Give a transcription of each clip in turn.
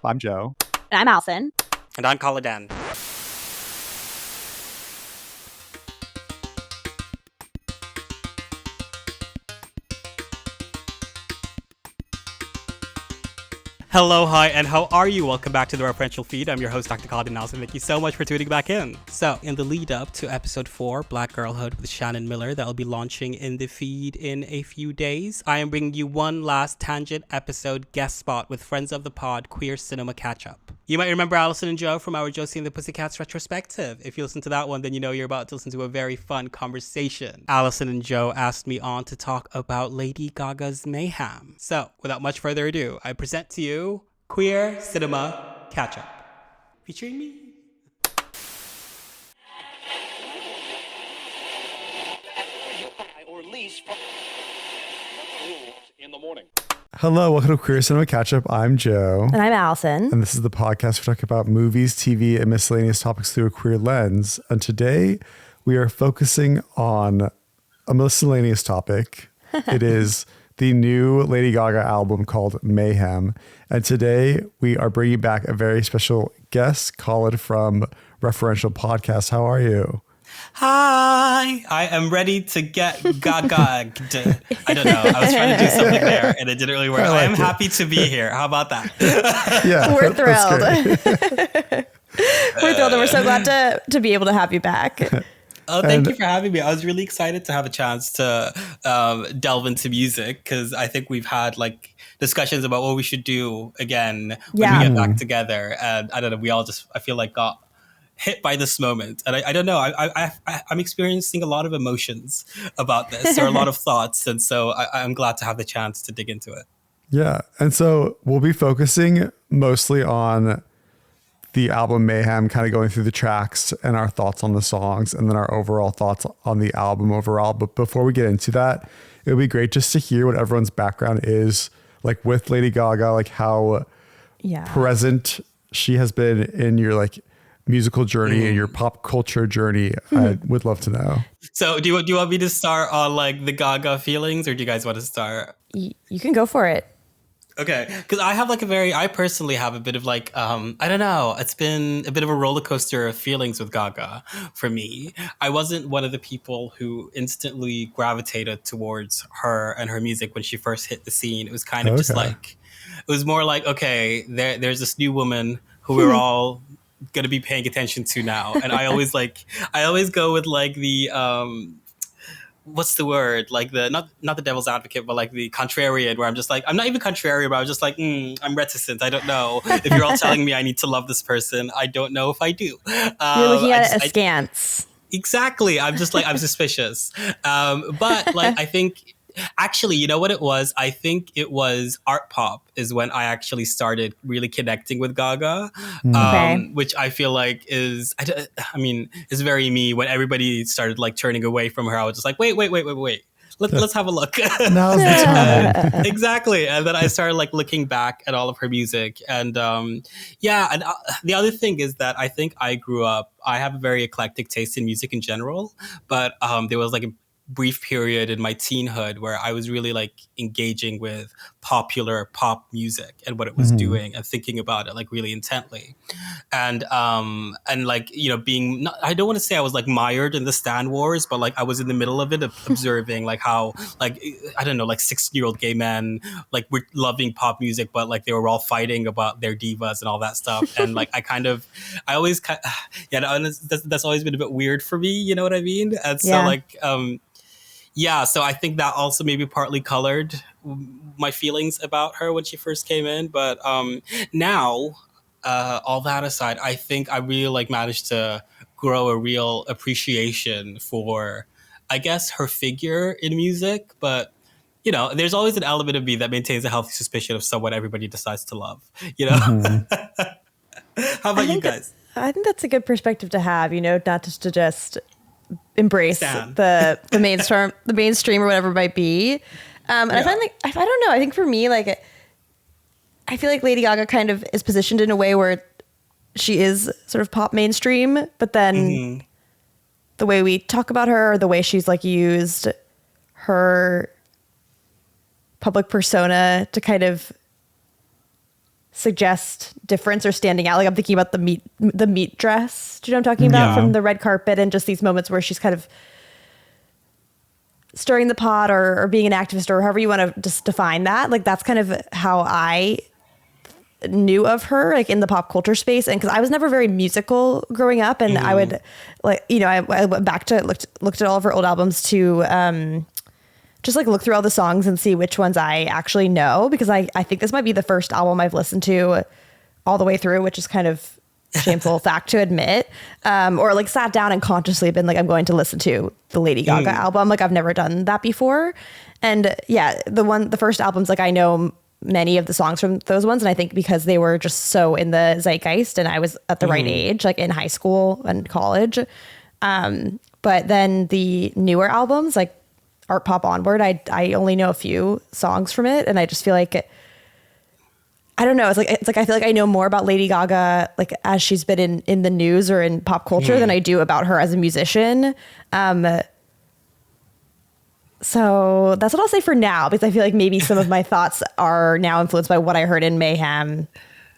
I'm Joe. And I'm Allison. And I'm Khaliden. Hello, hi, and how are you? Welcome back to the Referential feed. I'm your host, Dr. Khaliden Nas, and thank you so much for tuning back in. So, in the lead up to episode 4, Black Girlhood with Shannon Miller, that will be launching in the feed in a few days, I am bringing you one last tangent episode guest spot with friends of the pod, Queer Cinema Catchup. You might remember Alison and Joe from our Josie and the Pussycats retrospective. If you listen to that one, then you know you're about to listen to a very fun conversation. Alison and Joe asked me on to talk about Lady Gaga's Mayhem. So, without much further ado, I present to you Queer Cinema Catchup. Featuring me. Or least in the morning. Hello, welcome to Queer Cinema Catchup. I'm Joe. And I'm Allison. And this is the podcast we talk about movies, TV, and miscellaneous topics through a queer lens. And today we are focusing on a miscellaneous topic. It is the new Lady Gaga album called Mayhem. And today we are bringing back a very special guest, Khalid from Referential podcast. How are you? Hi, I am ready to get gaga. I don't know. I was trying to do something there and it didn't really work. I am happy to be here. How about that? Yeah, we're thrilled. We're thrilled and we're so glad to be able to have you back. Oh, thank you for having me. I was really excited to have a chance to delve into music because I think we've had like discussions about what we should do again when we get back together. And I don't know, we all just, I feel like got hit by this moment. And I don't know, I'm experiencing a lot of emotions about this or a lot of thoughts. And so I'm glad to have the chance to dig into it. Yeah. And so we'll be focusing mostly on the album Mayhem, kind of going through the tracks and our thoughts on the songs and then our overall thoughts on the album overall. But before we get into that, it would be great just to hear what everyone's background is like with Lady Gaga, like how present she has been in your like musical journey and your pop culture journey. I would love to know. So do you want me to start on like the Gaga feelings or do you guys want to start? You can go for it. Okay, because I personally have a bit of like, I don't know, it's been a bit of a roller coaster of feelings with Gaga for me. I wasn't one of the people who instantly gravitated towards her and her music when she first hit the scene. It was kind of just like, it was more like, okay, there's this new woman who we're all going to be paying attention to now. And I always go with like the, what's the word? Like the not the devil's advocate, but like the contrarian, where I'm just like, I'm not even contrarian, but I was just like, I'm reticent. I don't know. If you're all telling me I need to love this person, I don't know if I do. You're looking at it askance. Exactly. I'm just like, I'm suspicious. But like, I think actually, you know what it was? I think it was art pop is when I actually started really connecting with Gaga, which I feel like is very me. When everybody started like turning away from her, I was just like, wait. Let's have a look. Now's the time. Exactly. And then I started like looking back at all of her music. And and the other thing is that I think I have a very eclectic taste in music in general, but there was like a brief period in my teenhood where I was really like engaging with popular pop music and what it was doing and thinking about it like really intently. And like, you know, I don't want to say I was like mired in the Stan Wars, but like I was in the middle of it, observing like how, like, I don't know, like 16-year-old gay men, like were loving pop music, but like they were all fighting about their divas and all that stuff. And like, that's always been a bit weird for me. You know what I mean? And so so I think that also maybe partly colored my feelings about her when she first came in. But now, all that aside, I think I really like managed to grow a real appreciation for, I guess, her figure in music. But, you know, there's always an element of me that maintains a healthy suspicion of someone everybody decides to love, you know? How about you guys? I think that's a good perspective to have, you know, not just to embrace the mainstream or whatever it might be. And I find like, I don't know, I think for me, like, I feel like Lady Gaga kind of is positioned in a way where she is sort of pop mainstream, but then the way we talk about her, or the way she's like used her public persona to kind of suggest difference or standing out. Like I'm thinking about the meat dress. Do you know what I'm talking about? From the red carpet, and just these moments where she's kind of stirring the pot or being an activist or however you want to just define that. Like that's kind of how I knew of her, like in the pop culture space. And because I was never very musical growing up, and I would like, you know, I went back to looked at all of her old albums to just like look through all the songs and see which ones I actually know, because I think this might be the first album I've listened to all the way through, which is kind of shameful fact to admit, or like sat down and consciously been like, I'm going to listen to the Lady Gaga album. Like I've never done that before. And yeah, the first albums, like I know many of the songs from those ones. And I think because they were just so in the zeitgeist and I was at the right age, like in high school and college. But then the newer albums, like Art Pop onward, I only know a few songs from it. And I just feel like, I don't know. It's like I feel like I know more about Lady Gaga, like as she's been in the news or in pop culture than I do about her as a musician. So that's what I'll say for now, because I feel like maybe some of my thoughts are now influenced by what I heard in Mayhem.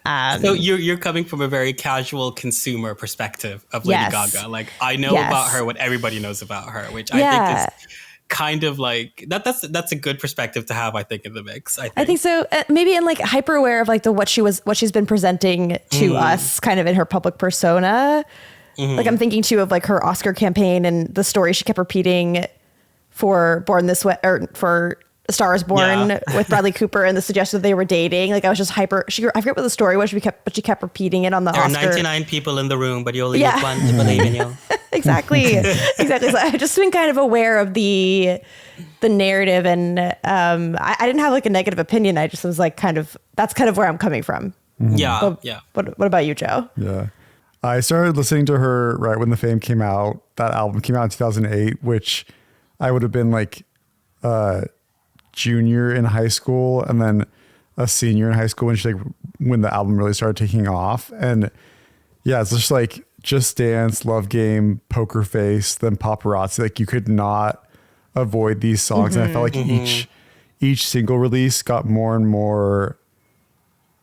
So you're coming from a very casual consumer perspective of Lady Gaga. Like I know about her what everybody knows about her, which I think is kind of like that's a good perspective to have, I think, in the mix. I think so. Maybe in like hyper aware of like what she's been presenting to us kind of in her public persona. Like I'm thinking too of like her Oscar campaign and the story she kept repeating for Born This Way, or for A Star Is Born with Bradley Cooper, and the suggestion that they were dating. Like I was just I forget what the story was, but she kept repeating it on the Oscar. There are 99 people in the room, but you only get one to believe in you. Exactly. So I've just been kind of aware of the narrative, and I didn't have like a negative opinion. I just was like that's kind of where I'm coming from. Yeah. What about you, Joe? Yeah. I started listening to her right when The Fame came out. That album came out in 2008, which I would have been like junior in high school and then a senior in high school when the album really started taking off. And yeah, it's just like Just Dance, Love Game, Poker Face, then Paparazzi. Like you could not avoid these songs. And I felt like each single release got more and more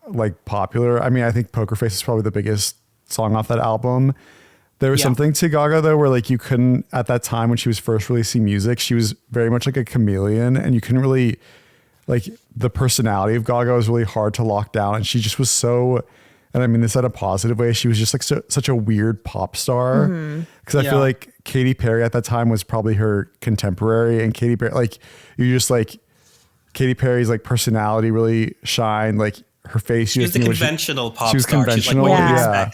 like popular. I mean, I think Poker Face is probably the biggest song off that album. There was something to Gaga though, where like you couldn't, at that time when she was first releasing music, she was very much like a chameleon, and you couldn't really, like the personality of Gaga was really hard to lock down. And she just was so, and I mean this in a positive way, she was just like such a weird pop star. Cause I feel like Katy Perry at that time was probably her contemporary, and Katy Perry, like you just like Katy Perry's like personality really shined, like her face. She was the conventional pop star. She was conventional. Like yeah.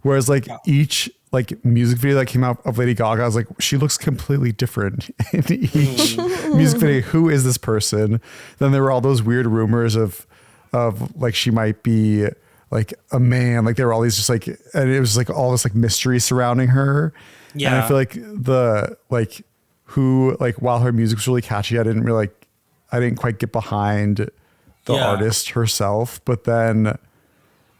Whereas like each like music video that came out of Lady Gaga, I was like, she looks completely different in each music video. Who is this person? Then there were all those weird rumors of like she might be like a man. Like there were all these just like, and it was like all this like mystery surrounding her. Yeah. And I feel like while her music was really catchy, I didn't quite get behind the artist herself. But then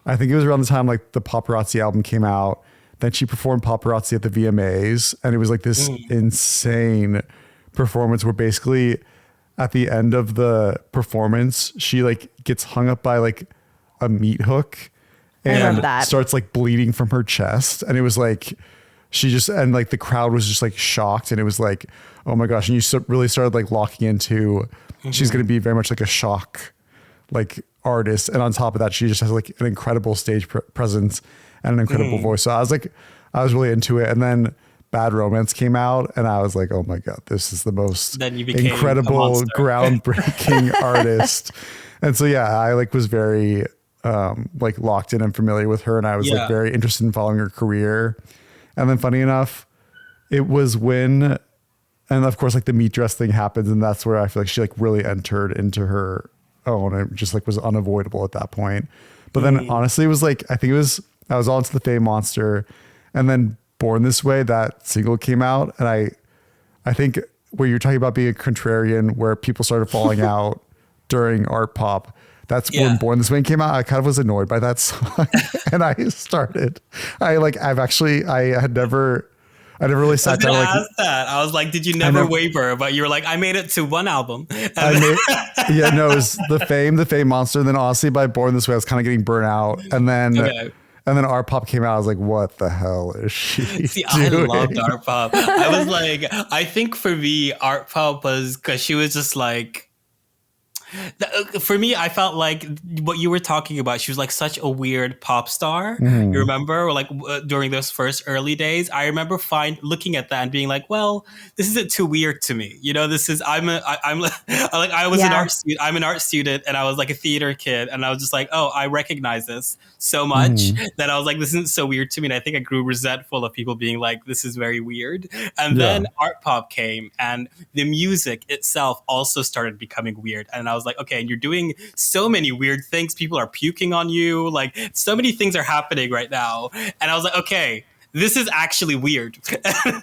I think it was around the time like the Paparazzi album came out. Then she performed Paparazzi at the VMAs, and it was like this insane performance where basically at the end of the performance, she like gets hung up by like a meat hook and starts like bleeding from her chest. And it was like, and like the crowd was just like shocked, and it was like, oh my gosh. And you really started like locking into, she's going to be very much like a shock like artist. And on top of that, she just has like an incredible stage presence and an incredible voice. So I was really into it. And then Bad Romance came out, and I was like, oh my God, this is the most incredible, groundbreaking artist. And so, yeah, I like was very like locked in and familiar with her, and I was like very interested in following her career. And then funny enough, it was when, and of course like the meat dress thing happens, and that's where I feel like she like really entered into her own. It just like was unavoidable at that point. But then honestly, it was like, I was all into the Fame Monster, and then Born This Way, that single came out. And I think where you're talking about being a contrarian, where people started falling out during Art Pop, that's when Born This Way came out. I kind of was annoyed by that song. And I I never really sat down like ask that. I was like, did you never waver? But you were like, I made it to one album. It was the Fame Monster. And then honestly, by Born This Way, I was kind of getting burnt out. And then Art Pop came out. I was like, what the hell is she See, doing? I loved Art Pop. I was like, I think for me, Art Pop was because she was just like, for me, I felt like what you were talking about. She was like such a weird pop star. You remember, or like during those first early days, I remember looking at that and being like, "Well, this isn't too weird to me." You know, this is I'm an art student, and I was like a theater kid, and I was just like, "Oh, I recognize this so much that I was like, this isn't so weird to me." And I think I grew resentful of people being like, "This is very weird." And then Art Pop came, and the music itself also started becoming weird, and I was like, okay, and you're doing so many weird things. People are puking on you. Like, so many things are happening right now. And I was like, okay, this is actually weird.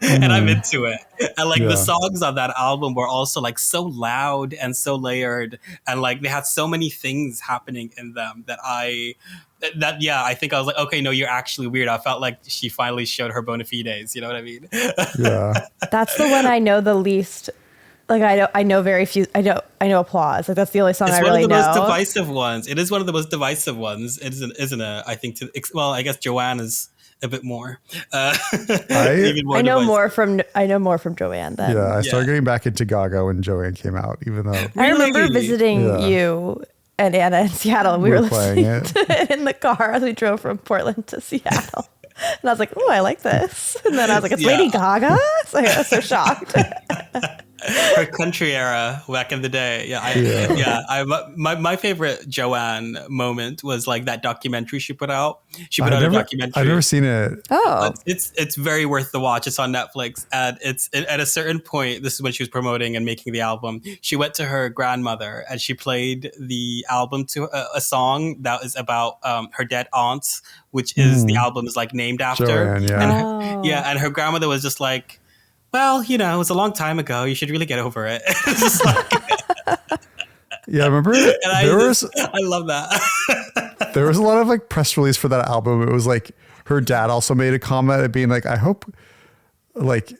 And I'm into it. And like the songs on that album were also like so loud and so layered. And like they had so many things happening in them that I think I was like, okay, no, you're actually weird. I felt like she finally showed her bona fides. You know what I mean? Yeah. That's the one I know the least. Like I know very few. I know Applause. Like that's the only song I really know. It's one of the most divisive ones. It is one of the most divisive ones. Isn't it? I think. I guess Joanne is a bit more. Even more. I know more from Joanne. Then. Yeah, I started getting back into Gaga when Joanne came out. Even though I remember visiting you and Anna in Seattle. And we were listening to it in the car as we drove from Portland to Seattle. And I was like, "Oh, I like this." And then I was like, "It's Lady Gaga." So I was so shocked. Her country era back in the day. My favorite Joanne moment was like that documentary she put out. She put out a documentary. I've never seen it. Oh, it's very worth the watch. It's on Netflix. And it's at a certain point, this is when she was promoting and making the album. She went to her grandmother and she played the album to a song that is about her dead aunt, which is the album is like named after. Joanne, and her grandmother was just like, well, you know, it was a long time ago. You should really get over it. It's just like, yeah, I remember. I love that. There was a lot of like press release for that album. It was like her dad also made a comment at being like, I hope like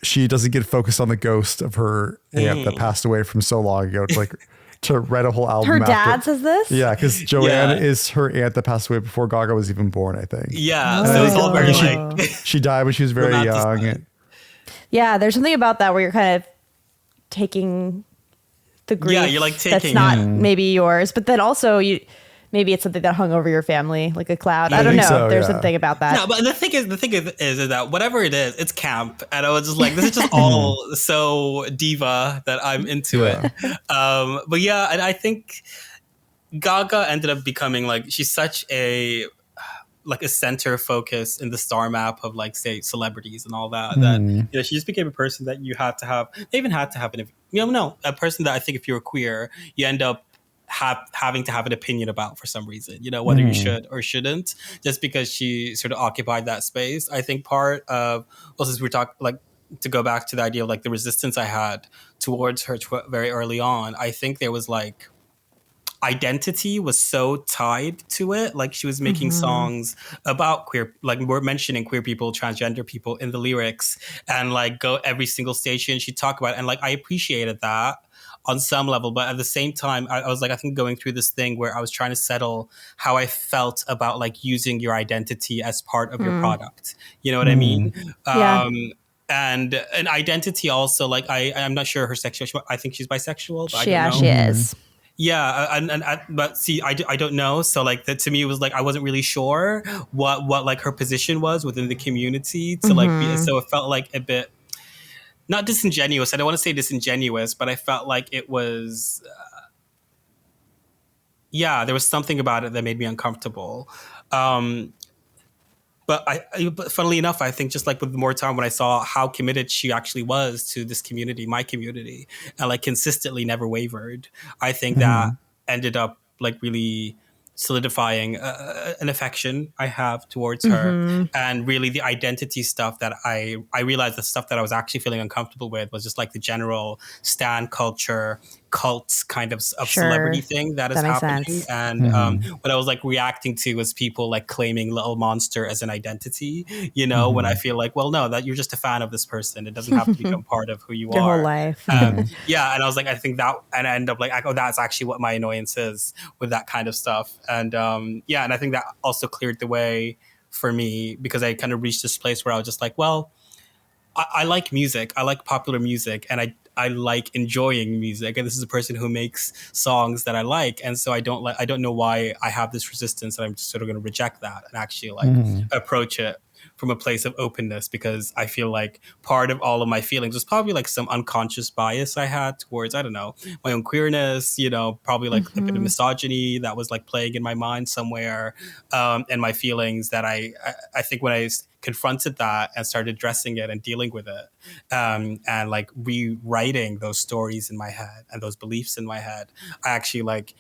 she doesn't get focused on the ghost of her aunt that passed away from so long ago. To write a whole album. Her dad says this? Yeah, because Joanne is her aunt that passed away before Gaga was even born, I think. Yeah, so it was all very like... She died when she was very young. Yeah, there's something about that where you're kind of taking the grief you're like taking that's not maybe yours, but then also maybe it's something that hung over your family like a cloud. I don't know. So, there's something about that. No, but the thing is that whatever it is, it's camp, and I was just like, this is just all so diva that I'm into it. But yeah, and I think Gaga ended up becoming like she's such a center focus in the star map of like say celebrities and all that that she just became a person that you had to have. They even had to have a person that I think if you're queer you end up having to have an opinion about for some reason, you know, whether you should or shouldn't, just because she sort of occupied that space. I think part of since we're talking like to go back to the idea of like the resistance I had towards her very early on, I think there was like identity was so tied to it. Like she was making songs about queer, like we're mentioning queer people, transgender people in the lyrics, and like go every single station she'd talk about it. And like I appreciated that on some level, but at the same time I was like, I think going through this thing where I was trying to settle how I felt about like using your identity as part of your product. You know what I mean? And an identity also, like I'm not sure her sexual, I think she's bisexual, but I don't know. She is. Yeah, but see, I don't know. So like that to me it was like I wasn't really sure what like her position was within the community to like be, so it felt like a bit not disingenuous. I don't want to say disingenuous, but I felt like it was there was something about it that made me uncomfortable. But funnily enough, I think just like with more time when I saw how committed she actually was to this community, my community, and like consistently never wavered, I think that ended up like really solidifying an affection I have towards her. And really the identity stuff that I realized the stuff that I was actually feeling uncomfortable with was just like the general stan culture cult kind of Sure. celebrity thing that is That makes happening. sense. And what I was like reacting to was people like claiming Little Monster as an identity, you know, when I feel like, well, no, that you're just a fan of this person. It doesn't have to become part of who you Your are. whole life. Yeah. And I was like, I think that, and I end up like, oh, that's actually what my annoyance is with that kind of stuff. And yeah, and I think that also cleared the way for me because I kind of reached this place where I was just like, well, I like music. I like popular music, and I like enjoying music. And this is a person who makes songs that I like, and so I don't know why I have this resistance that I'm just sort of going to reject that and actually like approach it from a place of openness, because I feel like part of all of my feelings was probably like some unconscious bias I had towards, I don't know, my own queerness, you know, probably like a bit of misogyny that was like playing in my mind somewhere, and my feelings that I think when I confronted that and started addressing it and dealing with it, and like rewriting those stories in my head and those beliefs in my head, I actually like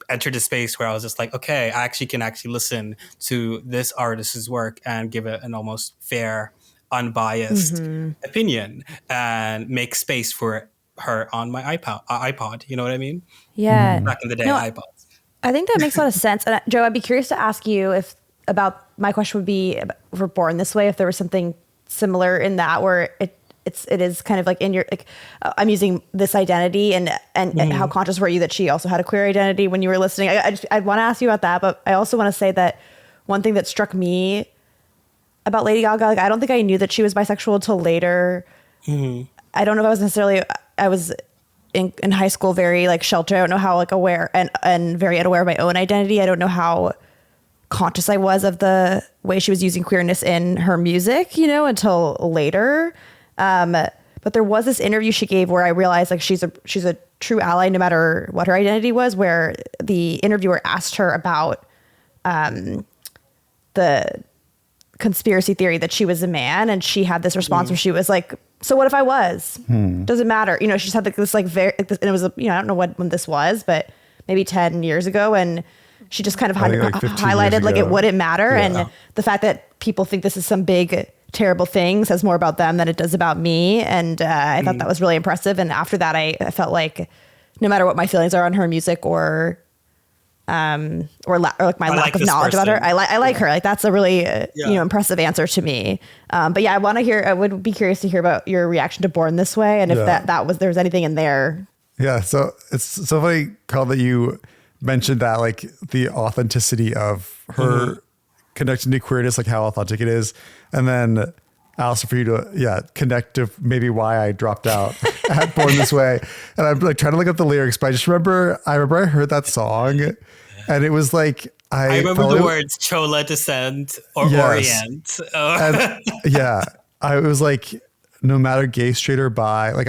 entered a space where I was just like, okay, I actually can listen to this artist's work and give it an almost fair, unbiased opinion and make space for her on my iPod. You know what I mean? Yeah. Back in the day, No, iPods. I think that makes a lot of sense. And Joe, I'd be curious to ask you my question would be for Born This Way, if there was something similar in that where it is kind of like in your, like, I'm using this identity and how conscious were you that she also had a queer identity when you were listening? I want to ask you about that, but I also want to say that one thing that struck me about Lady Gaga, like, I don't think I knew that she was bisexual until later. I don't know if I was in high school, very like sheltered. I don't know how like aware and very unaware of my own identity. I don't know how conscious I was of the way she was using queerness in her music, you know, until later. But there was this interview she gave where I realized like she's a true ally no matter what her identity was, where the interviewer asked her about the conspiracy theory that she was a man, and she had this response where she was like, so what if I was? Doesn't matter. You know, she just had this like and it was, you know, I don't know when this was, but maybe 10 years ago. And she just kind of highlighted like it wouldn't matter. Yeah. And the fact that people think this is some big terrible thing says more about them than it does about me. And I thought that was really impressive. And after that, I felt like no matter what my feelings are on her music or like my lack of knowledge about her, I like her. Like that's a really you know, impressive answer to me. But yeah, I would be curious to hear about your reaction to Born This Way, and if there was anything in there. Yeah, so it's so funny, Carl, that you mentioned that, like the authenticity of her connecting to queerness, like how authentic it is, and then Allison, for you to connect to maybe why I dropped out at Born This Way. And I'm like trying to look up the lyrics, but I just remember I heard that song, and it was like I remember the words Chola descent or Orient. And, I was like, no matter gay, straight, or bi, like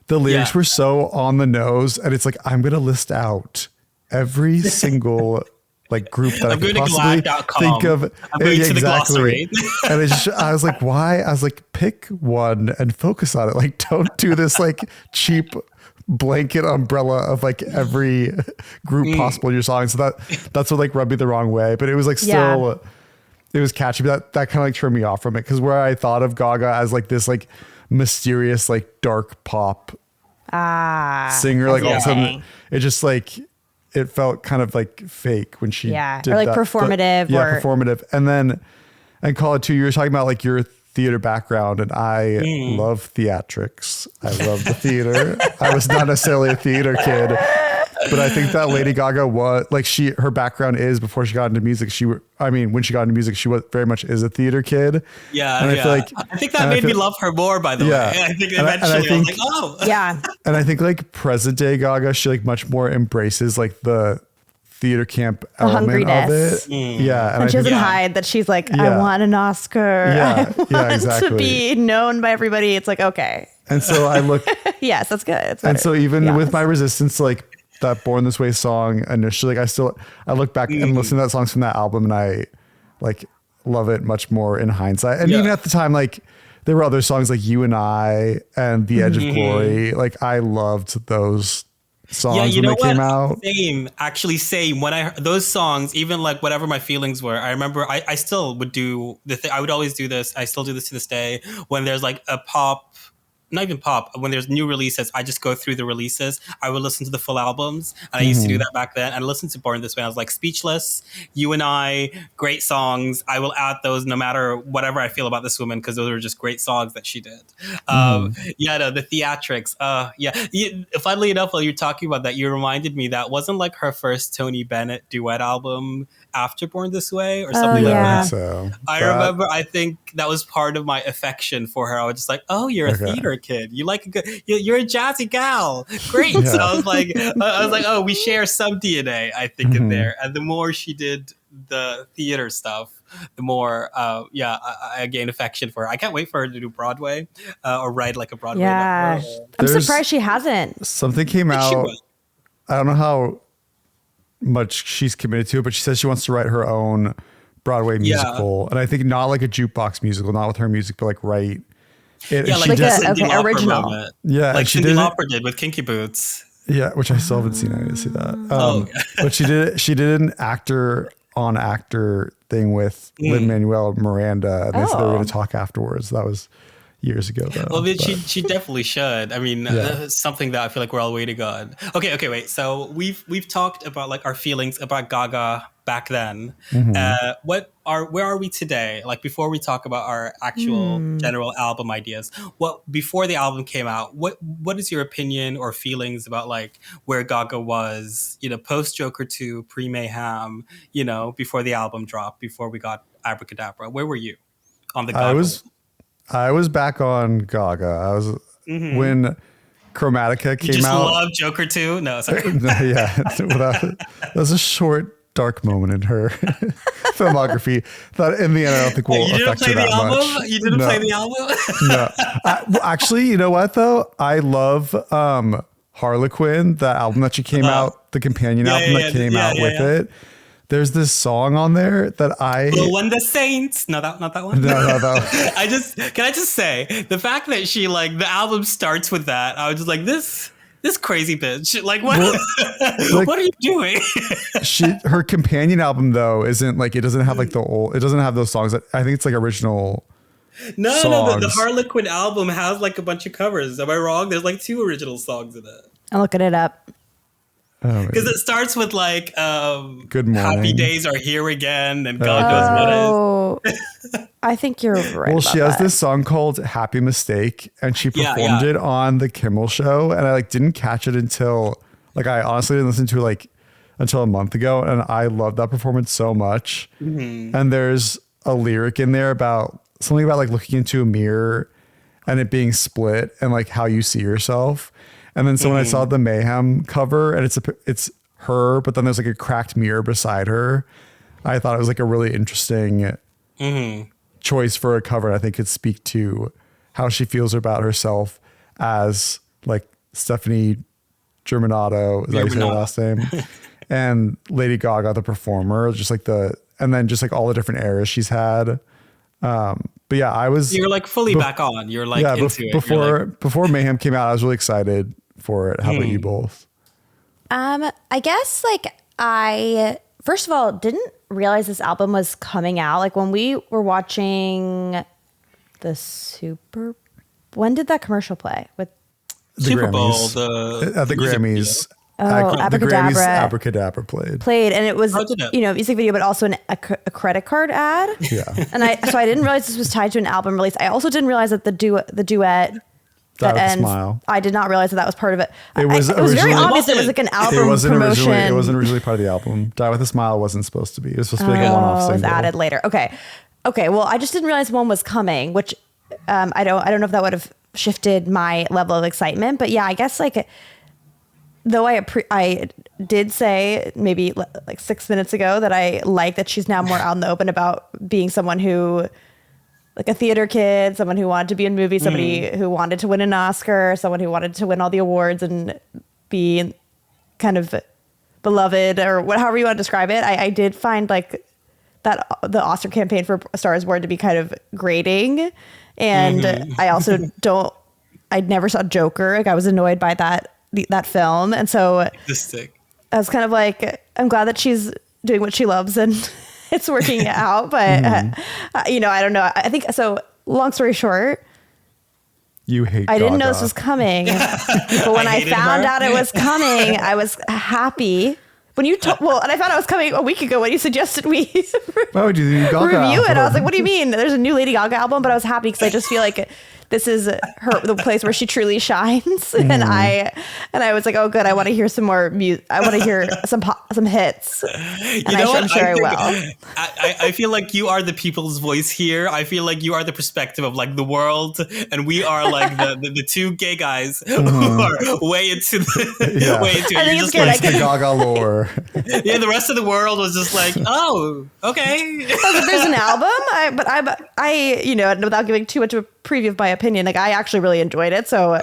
the lyrics were so on the nose, and it's like I'm gonna list out every single like group that I could possibly think of. I'm going to the glossary. And I was like, why? I was like, pick one and focus on it. Like, don't do this like cheap blanket umbrella of like every group possible in your song. So that's what like rubbed me the wrong way. But it was like still, it was catchy. But that kind of like turned me off from it, because where I thought of Gaga as like this like mysterious like dark pop singer, like all of a sudden it just like, it felt kind of like fake when she did or like that, performative. Performative. And call it too, you were talking about like your theater background, and I love theatrics. I love the theater. I was not necessarily a theater kid, but I think that Lady Gaga was like, her background is, before she got into music, when she got into music, she was very much is a theater kid. Yeah. And I think that made me love her more, by the way. I think eventually I was like, oh. Yeah. And I think like present day Gaga, she like much more embraces like the theater camp element of it. Yeah. And she doesn't hide that she's like, I want an Oscar. Yeah. I want exactly. to be known by everybody. It's like, okay. And so I look. Yes, that's good. And so even with my resistance, like that Born This Way song initially, like I look back and listen to that songs from that album, and I like love it much more in hindsight. And even at the time, like there were other songs like You and I and The Edge of Glory. Like I loved those songs when they came out. Same. When I heard those songs, even like whatever my feelings were, I remember I still would do the thing. I would always do this. I still do this to this day. When there's like a pop not even pop, when there's new releases, I just go through the releases. I would listen to the full albums. And I used to do that back then. And I listened to Born This Way. I was like, Speechless, You and I, great songs. I will add those no matter whatever I feel about this woman, because those were just great songs that she did. The theatrics. Funnily enough, while you're talking about that, you reminded me that wasn't like her first Tony Bennett duet album after Born This Way or something like that. So I remember, I think that was part of my affection for her. I was just like, oh, you're a theater kid. You like a good, you're a jazzy gal. Great. Yeah. So I was like, oh, we share some DNA, I think, in there. And the more she did the theater stuff, the more, I gained affection for her. I can't wait for her to do Broadway or write like a Broadway. Yeah. I'm surprised she hasn't. Something came out. I don't know how much she's committed to it, but she says she wants to write her own Broadway musical. And I think not like a jukebox musical, not with her music, but like write it. Yeah, like a original. Yeah. Like she Cyndi Lauper did with Kinky Boots. Yeah, which I still haven't seen. I need to see that. But she did an actor on actor thing with Lin-Manuel Miranda, and they said they were going to talk afterwards. That was years ago, though. Well, she definitely should. I mean, something that I feel like we're all waiting on. Okay, wait. So we've talked about like our feelings about Gaga back then. Where are we today? Like before we talk about our actual general album ideas, before the album came out, what is your opinion or feelings about like where Gaga was, post Joker 2, pre Mayhem, before the album dropped, before we got Abracadabra? Where were you on the Gaga? I was back on Gaga. I was when Chromatica came out. You just love Joker 2? No, sorry. That was a short, dark moment in her filmography that in the end I don't think will affect her that much. You didn't play the album? No. Actually, you know what though? I love Harlequin, that album that she came out, the companion album that came out with it. There's this song on there that When the Saints. No, not that one. No. Can I just say the fact that she like the album starts with that, I was just like, this crazy bitch. Like what? What are you doing? Her companion album though isn't like, it doesn't have like it doesn't have those songs. I think it's like original. No, the Harlequin album has like a bunch of covers. Am I wrong? There's like 2 original songs in it. I'm looking it up. Because it starts with like Good Morning. Happy Days Are Here Again, and God knows what is. I think you're right. Well, she has this song called Happy Mistake, and she performed it on the Kimmel show, and I like didn't catch it until like I honestly didn't listen to it until a month ago, and I loved that performance so much. And there's a lyric in there about something about like looking into a mirror and it being split and like how you see yourself. And then so when I saw the Mayhem cover and it's her, but then there's like a cracked mirror beside her, I thought it was like a really interesting choice for a cover. I think could speak to how she feels about herself as like Stefani Germanato, is that you say her last name? And Lady Gaga, the performer, just like and then just like all the different eras she's had. But yeah, you're like fully back on. You're like into it. Before Mayhem came out, I was really excited for it. How about you both? I guess like I first of all didn't realize this album was coming out. Like when we were watching when did that commercial play with the Super Bowl? At the Grammys. Abracadabra. Abracadabra played, and it was music video, but also a credit card ad. Yeah, and so I didn't realize this was tied to an album release. I also didn't realize that the duet that ends. Smile. I did not realize that was part of it. It was very obvious. It was like an album promotion. It wasn't originally part of the album. Die with a Smile wasn't supposed to be. It was supposed to be like a one-off single. It was added later. Okay. Well, I just didn't realize one was coming, which I don't know if that would have shifted my level of excitement. But yeah, I guess like. Though I did say maybe like 6 minutes ago that I like that she's now more out in the open about being someone who, like a theater kid, someone who wanted to be in movies, somebody who wanted to win an Oscar, someone who wanted to win all the awards and be kind of beloved or however you want to describe it. I did find like that the Oscar campaign for A Star Is Born to be kind of grating. And I also I never saw Joker. Like I was annoyed by that film, and so I was kind of like, I'm glad that she's doing what she loves and it's working out, but I don't know. I think so. Long story short, You hate I didn't know Gaga. this was coming, but when I found out it was coming, I was happy. When you and I found out it was coming a week ago when you suggested we Why would you do Gaga review it. I was album? like, what do you mean? There's a new Lady Gaga album, but I was happy because I just feel like this is the place where she truly shines. And I was like, oh, good. I want to hear some more music. I want to hear some hits. And I'm sure I will. I feel like you are the people's voice here. I feel like you are the perspective of like the world, and we are like the two gay guys who are way into way into it. I think You're it's just good. like, The Gaga lore. yeah, the rest of the world was just like, oh, okay. There's an album, but I without giving too much of a preview of my opinion, like I actually really enjoyed it. So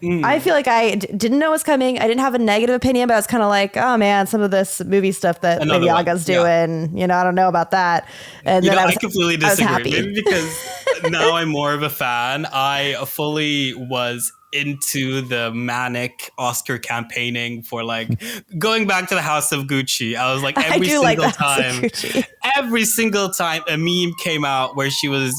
I feel like I didn't know it was coming. I didn't have a negative opinion, but I was kind of like, oh man, some of this movie stuff that Lady Gaga's doing, I don't know about that. And then I completely disagree. happy. Maybe because now I'm more of a fan. I fully was into the manic Oscar campaigning for like going back to the House of Gucci. I was like every single time a meme came out where she was,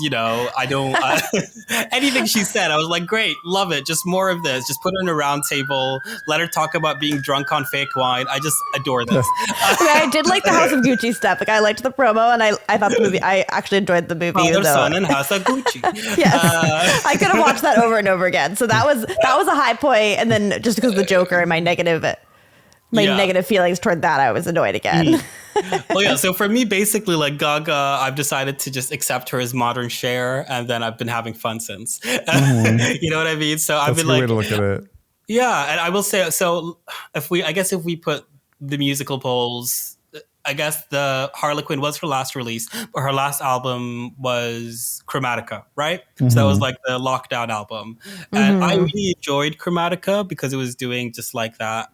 anything she said, I was like, great, love it. Just more of this. Just put her in a round table. Let her talk about being drunk on fake wine. I just adore this. I did like the House of Gucci stuff. Like I liked the promo, and I thought the movie. I actually enjoyed the movie. Father, Son, and House of Gucci. Yes, I could have watched that over and over again. So that was a high point. And then just because of the Joker and my negative feelings toward that, I was annoyed again. Well, yeah. So for me, basically, like Gaga, I've decided to just accept her as modern Cher, and then I've been having fun since. You know what I mean? So I've been like, way to look at it. Yeah, and I will say, so if we put the musical polls, I guess the Harlequin was her last release, but her last album was Chromatica, right? So that was like the lockdown album. And I really enjoyed Chromatica because it was doing just like that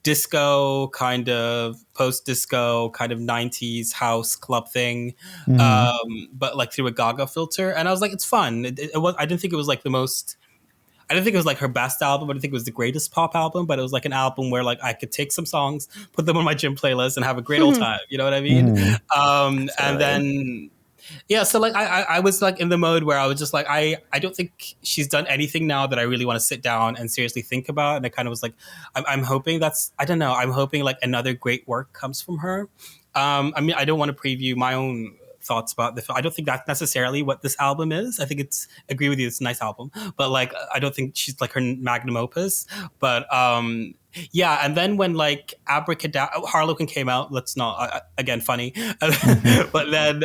disco kind of post-disco kind of 90s house club thing, but like through a Gaga filter. And I was like, it's fun. It was, I didn't think it was like I didn't think it was like her best album. I didn't think it was the greatest pop album, but it was like an album where like I could take some songs, put them on my gym playlist, and have a great old time. You know what I mean? And then, yeah, so like I was like in the mode where I was just like, I don't think she's done anything now that I really want to sit down and seriously think about. And I kind of was like, I'm hoping I'm hoping like another great work comes from her. I mean, I don't want to preview my own thoughts about the film. I don't think that's necessarily what this album is. I think agree with you, it's a nice album, but like I don't think she's like her magnum opus. But yeah, and then when like Abracadabra, Harlequin came out, let's not again funny, but then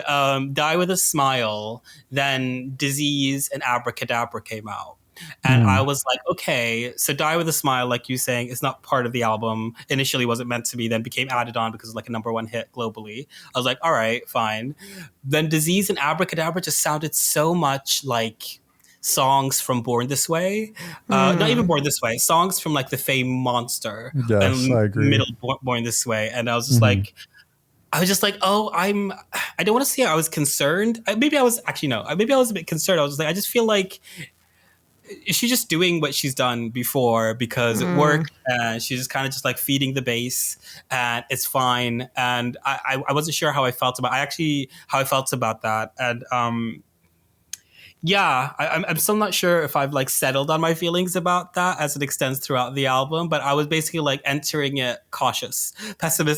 Die with a Smile, then Disease and Abracadabra came out. And I was like, okay, so Die with a Smile, like you saying, is not part of the album. Initially wasn't meant to be, then became added on because it was like a #1 hit globally. I was like, all right, fine. Then Disease and Abracadabra just sounded so much like songs from Born This Way. Not even Born This Way, songs from like the Fame Monster. Yes, I agree. Middle Born This Way. And I was just like, oh, I don't want to say I was concerned. Maybe I was a bit concerned. I was just like, I just feel like, is she just doing what she's done before because it worked, and she's just kind of just like feeding the base, and it's fine. And I wasn't sure how I felt about that. And yeah, I'm still not sure if I've like settled on my feelings about that as it extends throughout the album, but I was basically like entering it cautious,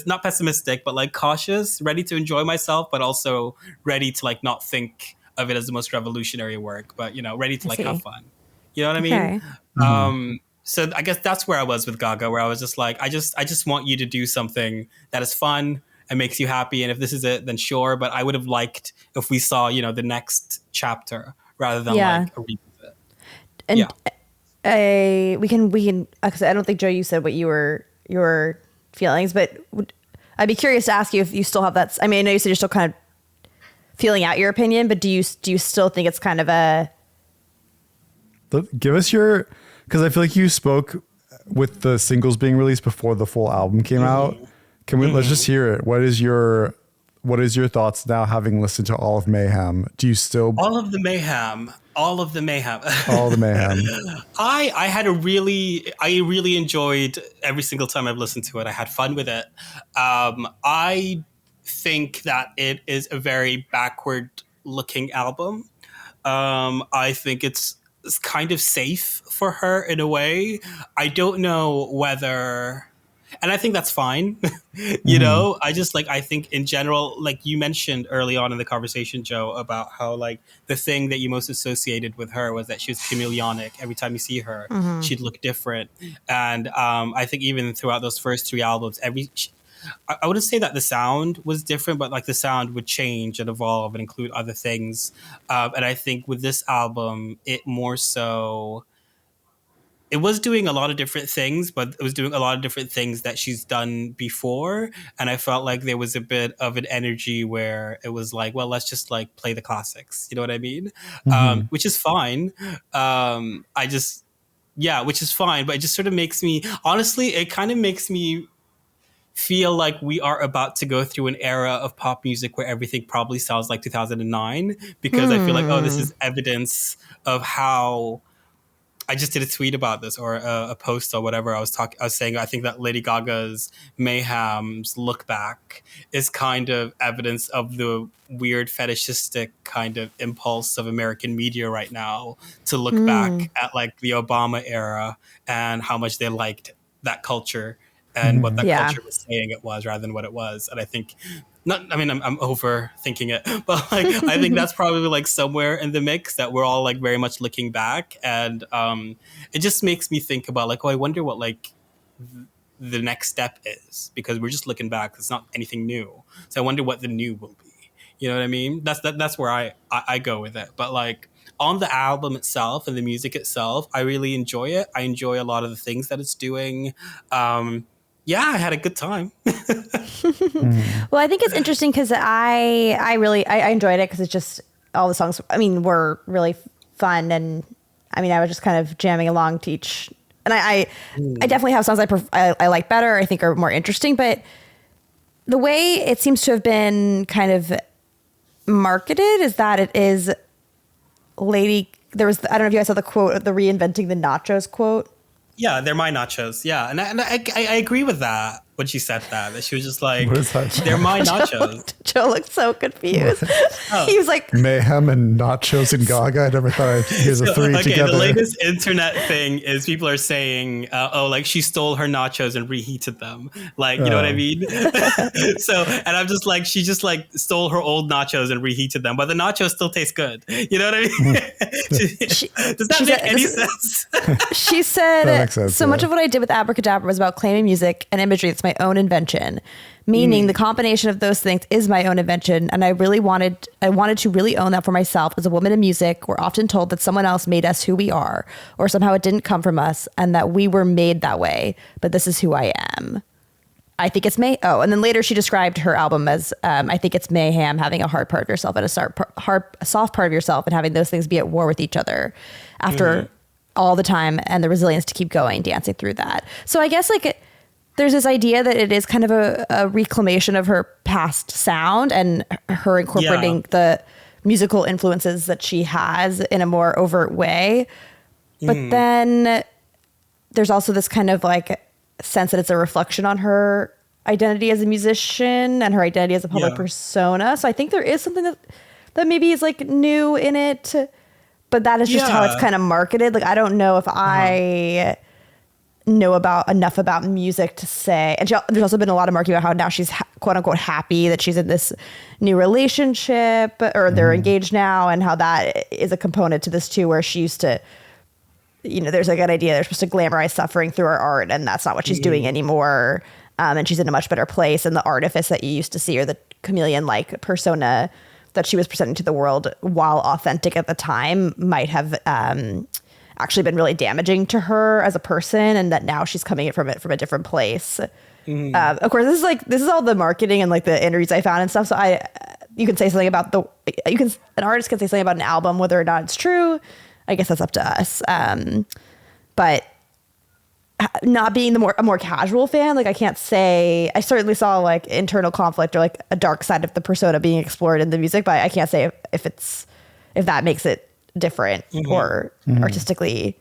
not pessimistic, but like cautious, ready to enjoy myself, but also ready to like not think of it as the most revolutionary work, but ready to like have fun. You know what I mean? Okay. So I guess that's where I was with Gaga, where I was just like, I just want you to do something that is fun and makes you happy. And if this is it, then sure. But I would have liked if we saw, the next chapter rather than like a revisit. And we can, because I don't think, Joe, you said what your feelings, but I'd be curious to ask you if you still have that. I mean, I know you said you're still kind of feeling out your opinion, but do you still think it's kind of a, give us because I feel like you spoke with the singles being released before the full album came out. Can we let's just hear it? What is your thoughts now, having listened to all of Mayhem? Do you still all of the mayhem? All the mayhem. I really enjoyed every single time I've listened to it. I had fun with it. I think that it is a very backward looking album. I think it's kind of safe for her in a way. I don't know whether, and I think that's fine. You know, I just like, I think in general, like you mentioned early on in the conversation, Joe, about how like the thing that you most associated with her was that she was chameleonic. Every time you see her, she'd look different. And I think even throughout those first three albums, I wouldn't say that the sound was different, but like the sound would change and evolve and include other things. And I think with this album, it more so, it was doing a lot of different things, but it was doing a lot of different things that she's done before. And I felt like there was a bit of an energy where it was like, well, let's just like play the classics. You know what I mean? Which is fine. Which is fine. But it just sort of makes me, honestly, it kind of makes me feel like we are about to go through an era of pop music where everything probably sounds like 2009, because I feel like, oh, this is evidence of how, I just did a tweet about this or a post or whatever. I was saying, I think that Lady Gaga's Mayhem's look back is kind of evidence of the weird fetishistic kind of impulse of American media right now to look back at like the Obama era and how much they liked that culture and what that culture was saying it was rather than what it was. And I think, I'm overthinking it, but like, I think that's probably like somewhere in the mix that we're all like very much looking back. And it just makes me think about like, oh, I wonder what like the next step is, because we're just looking back. It's not anything new. So I wonder what the new will be. You know what I mean? That's where I go with it. But like on the album itself and the music itself, I really enjoy it. I enjoy a lot of the things that it's doing. I had a good time. Well, I think it's interesting because I really enjoyed it because it's just all the songs, were really fun. And I was just kind of jamming along to each. And I definitely have songs I like better, I think are more interesting. But the way it seems to have been kind of marketed is that it is I don't know if you guys saw the quote, the reinventing the nachos quote. Yeah, they're my nachos. Yeah, and I agree with that when she said that she was just like, they're my nachos. Joe looked so confused. He was like, Mayhem and nachos and Gaga. I never thought here's a three together. The latest internet thing is people are saying, like she stole her nachos and reheated them. Like, you know what I mean? So, and I'm just like, she just like stole her old nachos and reheated them, but the nachos still taste good. You know what I mean? Does that make any sense? She said, so much of what I did with Abracadabra was about claiming music and imagery that's my own invention, meaning the combination of those things is my own invention. And I wanted to really own that for myself. As a woman in music, we're often told that someone else made us who we are, or somehow it didn't come from us and that we were made that way. But this is who I am. I think it's and then later she described her album as, I think it's mayhem, having a hard part of yourself and a soft part of yourself, and having those things be at war with each other after all the time, and the resilience to keep going, dancing through that. So I guess like there's this idea that it is kind of a reclamation of her past sound and her incorporating the musical influences that she has in a more overt way. But then there's also this kind of like sense that it's a reflection on her identity as a musician and her identity as a public persona. So I think there is something that maybe is like new in it, but that is just how it's kind of marketed. Like, I don't know if I know enough about music to say. And there's also been a lot of marketing about how now she's quote unquote happy that she's in this new relationship, or they're engaged now, and how that is a component to this too, where she used to, there's like an idea they're supposed to glamorize suffering through her art, and that's not what she's doing anymore. And she's in a much better place. And the artifice that you used to see, or the chameleon-like persona that she was presenting to the world, while authentic at the time, might have actually been really damaging to her as a person, and that now she's coming from it from a different place. Of course, this is all the marketing and like the interviews I found and stuff. So you can say something about an artist can say something about an album, whether or not it's true. I guess that's up to us. But not being a more casual fan, like I can't say, I certainly saw like internal conflict or like a dark side of the persona being explored in the music, but I can't say if that makes it different or artistically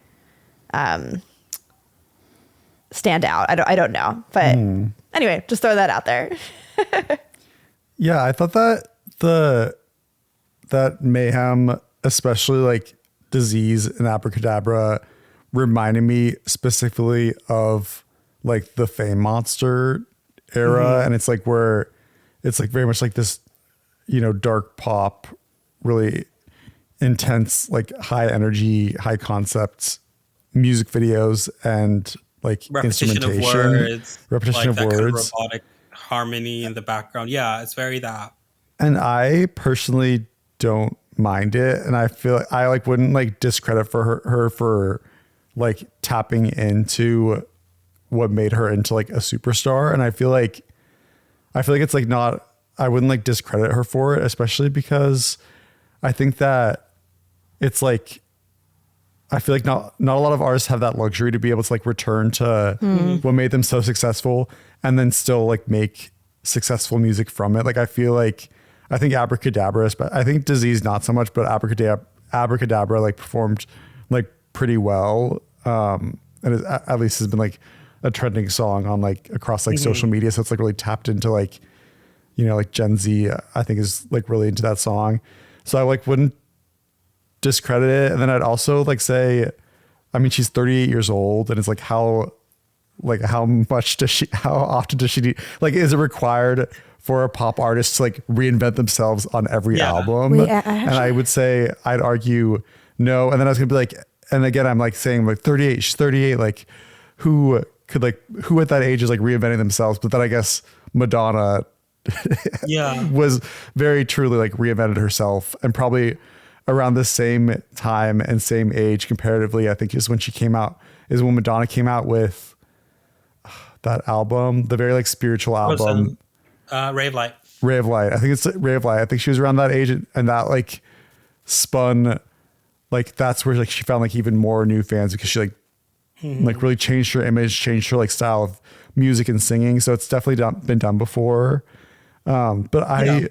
stand out. I don't know, but anyway, just throw that out there. Yeah, I thought that Mayhem especially like Disease and Abracadabra reminded me specifically of like the Fame Monster era. And it's like where it's like very much like this, you know, dark pop, really intense, like high energy, high concepts, music videos, and like Repetition of instrumentation, words, repetition like of that words, kind of robotic harmony in the background. Yeah, it's very that. and I personally don't mind it, and I feel like I like wouldn't like discredit for her for like tapping into what made her into like a superstar, and I feel like it's like not, I wouldn't like discredit her for it, especially because I think that it's like, I feel like not a lot of artists have that luxury to be able to like return to what made them so successful and then still like make successful music from it. Like I feel like, I think Abracadabra, I think Disease not so much, but Abracadabra like performed like pretty well. And it at least has been like a trending song on like across like social media. So it's like really tapped into like, you know, like Gen Z, I think is like really into that song. So I like wouldn't discredit it. And then I'd also like say, I mean, she's 38 years old, and it's like how often does she need, like, is it required for a pop artist to like reinvent themselves on every album? Wait, and I would say, I'd argue no. And then I was gonna be like, and again, I'm like saying like 38, she's 38. Like who at that age is like reinventing themselves? But then I guess Madonna was very truly like reinvented herself, and probably around the same time and same age comparatively, I think is when Madonna came out with that album, the very like spiritual album, Ray of Light. I think it's Ray of Light. I think she was around that age, and that like spun, like that's where like she found like even more new fans, because she like like really changed her image, changed her like style of music and singing. So it's definitely been done before. But I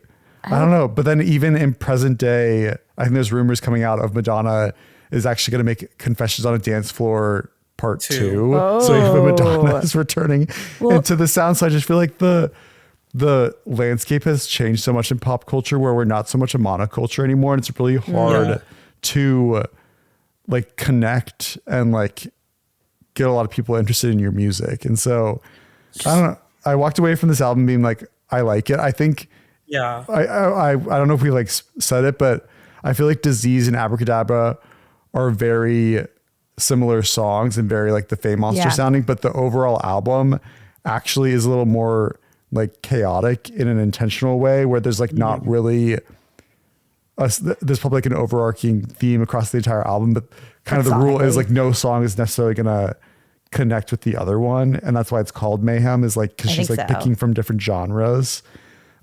don't know. But then even in present day, I think there's rumors coming out of Madonna is actually going to make Confessions on a Dance Floor part 2. So even Madonna is returning into the sound. So I just feel like the landscape has changed so much in pop culture, where we're not so much a monoculture anymore. And it's really hard to like connect and like get a lot of people interested in your music. And so I don't know. I walked away from this album being like, I like it. I think, I don't know if we like said it, but I feel like Disease and Abracadabra are very similar songs and very like the Fame Monster sounding, but the overall album actually is a little more like chaotic in an intentional way, where there's like not really there's probably like an overarching theme across the entire album, but kind of the rule is like no song is necessarily gonna connect with the other one, and that's why it's called Mayhem, is like because she's like picking from different genres.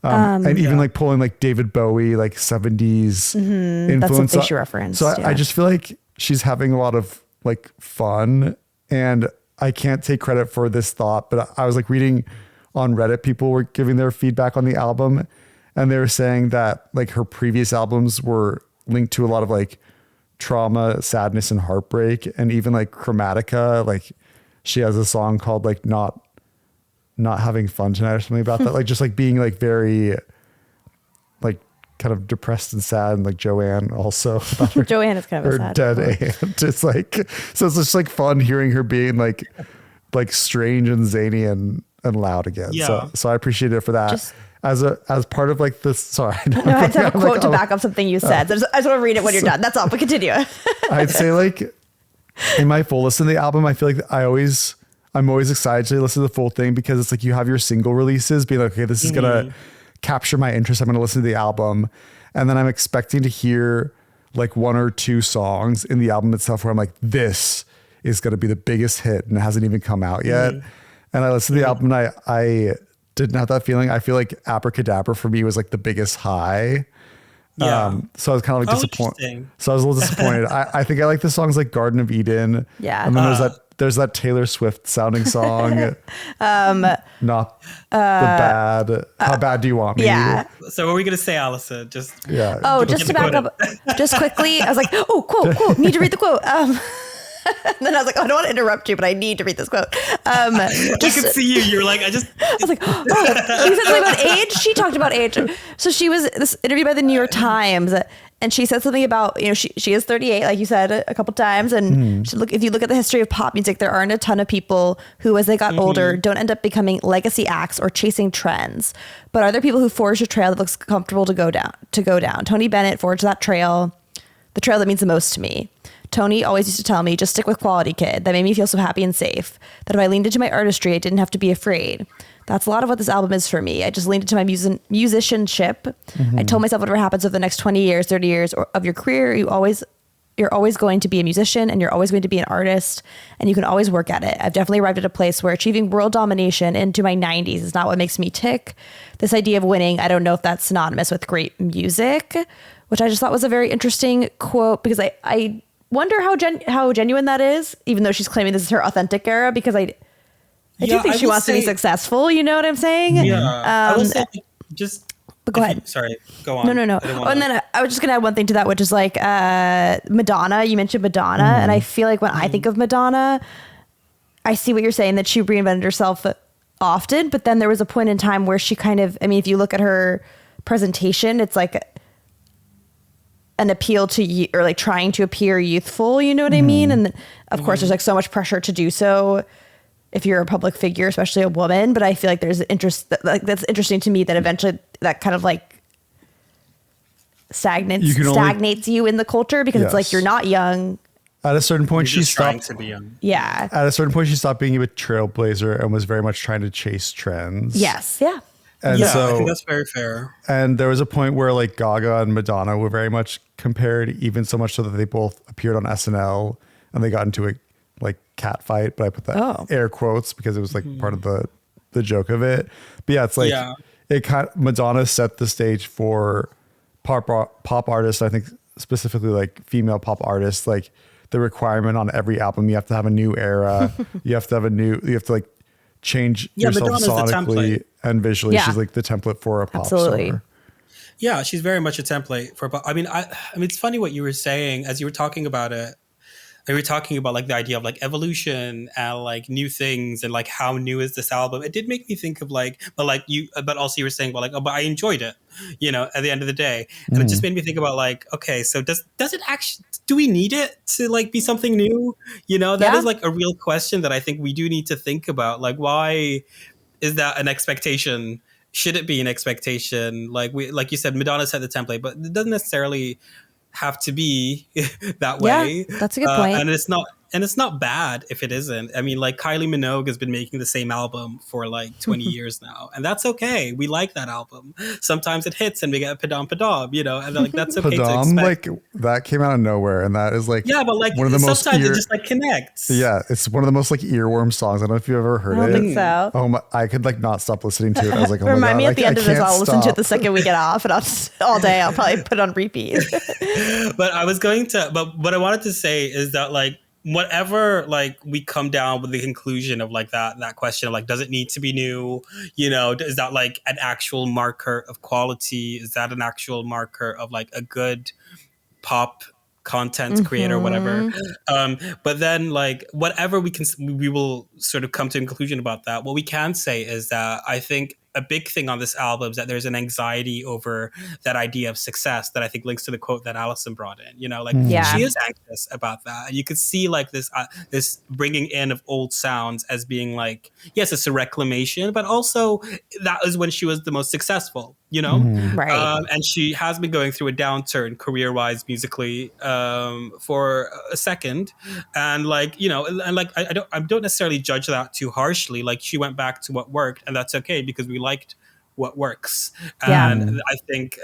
And even like pulling like David Bowie, like 70s influence. That's what they should reference. So I just feel like she's having a lot of like fun, and I can't take credit for this thought, but I was like reading on Reddit, people were giving their feedback on the album, and they were saying that like her previous albums were linked to a lot of like trauma, sadness, and heartbreak. And even like Chromatica, like she has a song called like not having fun tonight or something about that, like just like being like very like kind of depressed and sad. And like Joanne also about her, Joanne is kind of her a sad dead aunt. It's like, so it's just like fun hearing her being like strange and zany and loud again. So I appreciate it for that. As part of like this, sorry. No, I just have a quote to back up something you said. So I just want to read it when you're done. That's all, but continue. I'd say like in my full listen to the album, I feel like I'm always excited to listen to the full thing, because it's like you have your single releases being like, okay, this is going to capture my interest. I'm going to listen to the album. And then I'm expecting to hear like one or two songs in the album itself where I'm like, this is going to be the biggest hit, and it hasn't even come out yet. And I listened to the album, and I didn't have that feeling. I feel like Abracadabra for me was like the biggest high. So I was kind of like disappointed. So I was a little disappointed. I think I like the songs like Garden of Eden. Yeah. And then there's that Taylor Swift sounding song. Not the bad. How bad do you want me? Yeah. So what were we gonna say, Allison? Just to back up, just quickly. I was like, oh, quote. Need to read the quote. And then I was like, oh, I don't want to interrupt you, but I need to read this quote. I could see you. You're like, I was like, oh, you said something about age. She talked about age. So she was this interviewed by the New York Times, and she said something about, she is 38, like you said a couple times. And if you look at the history of pop music, there aren't a ton of people who, as they got older, don't end up becoming legacy acts or chasing trends. But are there people who forged a trail that looks comfortable to go down? Tony Bennett forged that trail, the trail that means the most to me. Tony always used to tell me, just stick with quality, kid. That made me feel so happy and safe. That if I leaned into my artistry, I didn't have to be afraid. That's a lot of what this album is for me. I just leaned into my musicianship. I told myself whatever happens over the next 20 years, 30 years of your career, you're always going to be a musician and you're always going to be an artist and you can always work at it. I've definitely arrived at a place where achieving world domination into my 90s is not what makes me tick. This idea of winning, I don't know if that's synonymous with great music, which I just thought was a very interesting quote because I wonder how genuine that is, even though she's claiming this is her authentic era, because I do think she wants to be successful. You know what I'm saying? Yeah. I will say just. But go ahead. Sorry, go on. No. And then I was just gonna add one thing to that, which is like Madonna. You mentioned Madonna, and I feel like when I think of Madonna, I see what you're saying, that she reinvented herself often. But then there was a point in time where she kind of, if you look at her presentation, it's like an appeal to or like trying to appear youthful. You know what I mean? And of course, there's like so much pressure to do so if you're a public figure, especially a woman. But I feel like there's interest, that's interesting to me, that eventually that kind of like stagnates you in the culture, because it's like you're not young. At a certain point, she trying stopped to be young. Yeah. At a certain point, she stopped being a trailblazer and was very much trying to chase trends. Yes. Yeah. And I so, think that's very fair. And there was a point where like Gaga and Madonna were very much compared, even so much so that they both appeared on SNL and they got into a like cat fight. But I put that air quotes because it was like part of the joke of it. But yeah, it's like Madonna set the stage for pop artists. I think specifically like female pop artists, like the requirement on every album, you have to have a new era. you have to like change yourself sonically and visually. She's like the template for a pop star. Yeah, she's very much a template for pop. I mean, it's funny what you were saying as you were talking about it. We were talking about like the idea of like evolution and like new things and like how new is this album. It did make me think of like, but also you were saying, well, like, but I enjoyed it, at the end of the day. And it just made me think about like, okay, so does it actually, do we need it to like be something new? That is like a real question that I think we do need to think about. Like, why is that an expectation? Should it be an expectation? Like you said, Madonna set the template, but it doesn't necessarily have to be that way. Yeah, that's a good point. And it's not bad if it isn't. I mean, like Kylie Minogue has been making the same album for like 20 years now, and that's okay. We like that album. Sometimes it hits and we get padam, and like that's okay to expect. Like that came out of nowhere, and that is like but like one of the sometimes it just like connects. Yeah, it's one of the most like earworm songs. I don't know if you've ever heard it. I don't think so. Oh my, I could like not stop listening to it. I was like, oh remind my God, me at the end of this. I'll listen to it the stop. second we get off, and all day I'll probably put it on repeat. But what I wanted to say is that like, whatever, like we come down with the conclusion of like that question of like, does it need to be new? Is that like an actual marker of quality? Is that an actual marker of like a good pop content creator, whatever? But then like whatever we will sort of come to a conclusion about that. What we can say is that I think a big thing on this album is that there's an anxiety over that idea of success that I think links to the quote that Allison brought in. She is anxious about that. And you could see like this bringing in of old sounds as being like, yes, it's a reclamation, but also that is when she was the most successful, Right. And she has been going through a downturn career-wise musically for a second. And like, and like, I don't necessarily judge that too harshly. Like she went back to what worked, and that's okay because we liked what works. And I think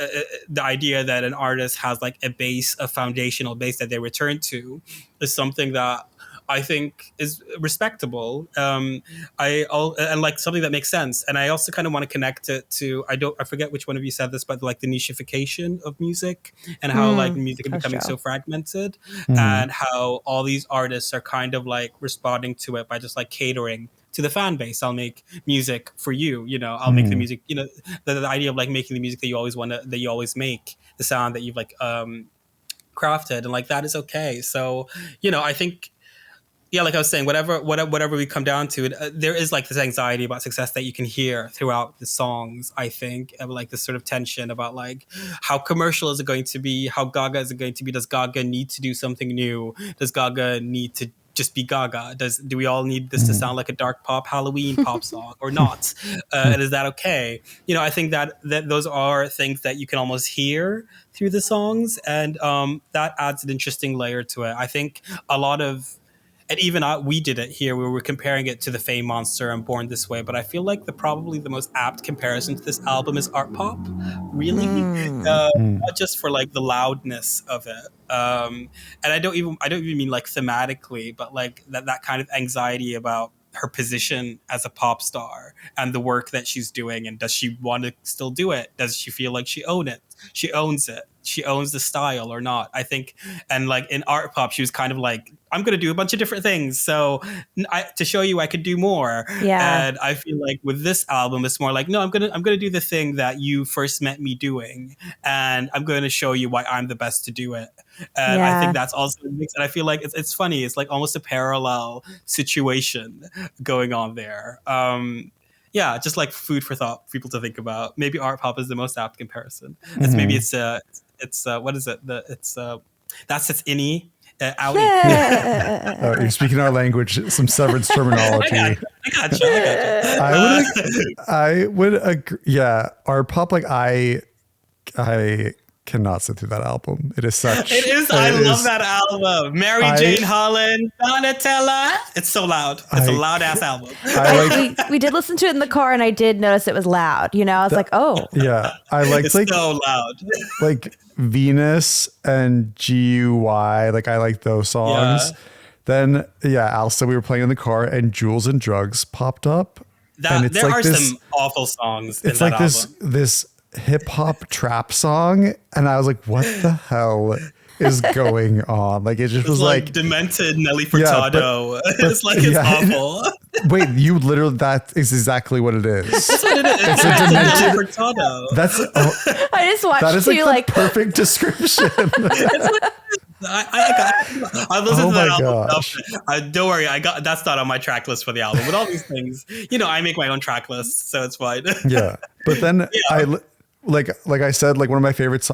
the idea that an artist has like a foundational base that they return to is something that I think is respectable. And like something that makes sense. And I also kind of want to connect it to, I forget which one of you said this, but like the nichification of music and how like music is becoming so fragmented and how all these artists are kind of like responding to it by just like catering to the fan base. I'll make music for you, I'll make the music, the idea of like making the music that you always make, the sound that you've like crafted, and like that is okay. So, I think yeah, like I was saying, whatever we come down to, there is like this anxiety about success that you can hear throughout the songs. I think, and like this sort of tension about like how commercial is it going to be? How Gaga is it going to be? Does Gaga need to do something new? Does Gaga need to just be Gaga? Do we all need this to sound like a dark pop Halloween pop song or not? And is that okay? You know, I think that those are things that you can almost hear through the songs, and that adds an interesting layer to it. I think a lot of, and even we did it here. We were comparing it to the Fame Monster and Born This Way. But I feel like probably the most apt comparison to this album is art pop, really. Not just for like the loudness of it. And I don't even mean like thematically, but like that kind of anxiety about her position as a pop star and the work that she's doing. And does she want to still do it? Does she feel like she owns it? She owns the style or not, I think. And like in art pop, she was kind of like, I'm going to do a bunch of different things. So to show you I could do more. Yeah. And I feel like with this album, it's more like, no, I'm going to do the thing that you first met me doing. And I'm going to show you why I'm the best to do it. And I think that's also mixed. And I feel like it's funny. It's like almost a parallel situation going on there. Yeah, just like food for thought for people to think about. Maybe art pop is the most apt comparison. Maybe it's what is it? That's its innie. Outie. Oh, you're speaking our language, some severance terminology. I got you. I would agree. Yeah, art pop. Like I cannot sit through that album. It is such. It is. I love that album. Mary Jane Holland, Donatella. It's so loud. It's a loud ass album. We did listen to it in the car, and I did notice it was loud. You know, I was like, oh, yeah. I like it's like so loud. like Venus and GUY. Like I like those songs. Yeah. Then Allison, we were playing in the car, and Jules and Drugs popped up. And it's There like are this, some awful songs. It's in like that album. this hip hop trap song, and I was like, what the hell is going on? Like it just was like demented Nelly Furtado. It's like it's awful. Wait, you literally, that is exactly what it is. That's what it is. It's a demented Nelly Furtado. That's I just watched that is you like the perfect description. I listened to that album. Gosh. Don't worry, that's not on my track list for the album. With all these things, I make my own track list, so it's fine. Yeah, but then like I said, like one of my favorites.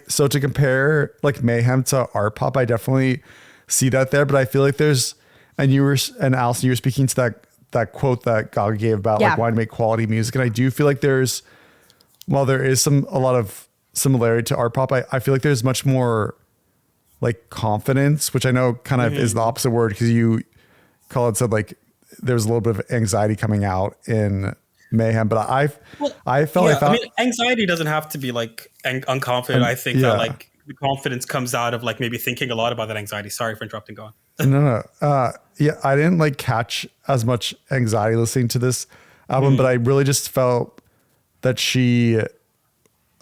So to compare like Mayhem to art pop, I definitely see that there. But I feel like there's, and Allison, you were speaking to that quote that Gaga gave about like wanting to make quality music, and I do feel like while there is a lot of similarity to art pop, I feel like there's much more like confidence, which I know kind of is the opposite word, because Khalid said like there was a little bit of anxiety coming out in Mayhem, but I felt anxiety doesn't have to be like unconfident. I think that like the confidence comes out of like maybe thinking a lot about that anxiety. Sorry for interrupting. Go on. No. I didn't like catch as much anxiety listening to this album, but I really just felt that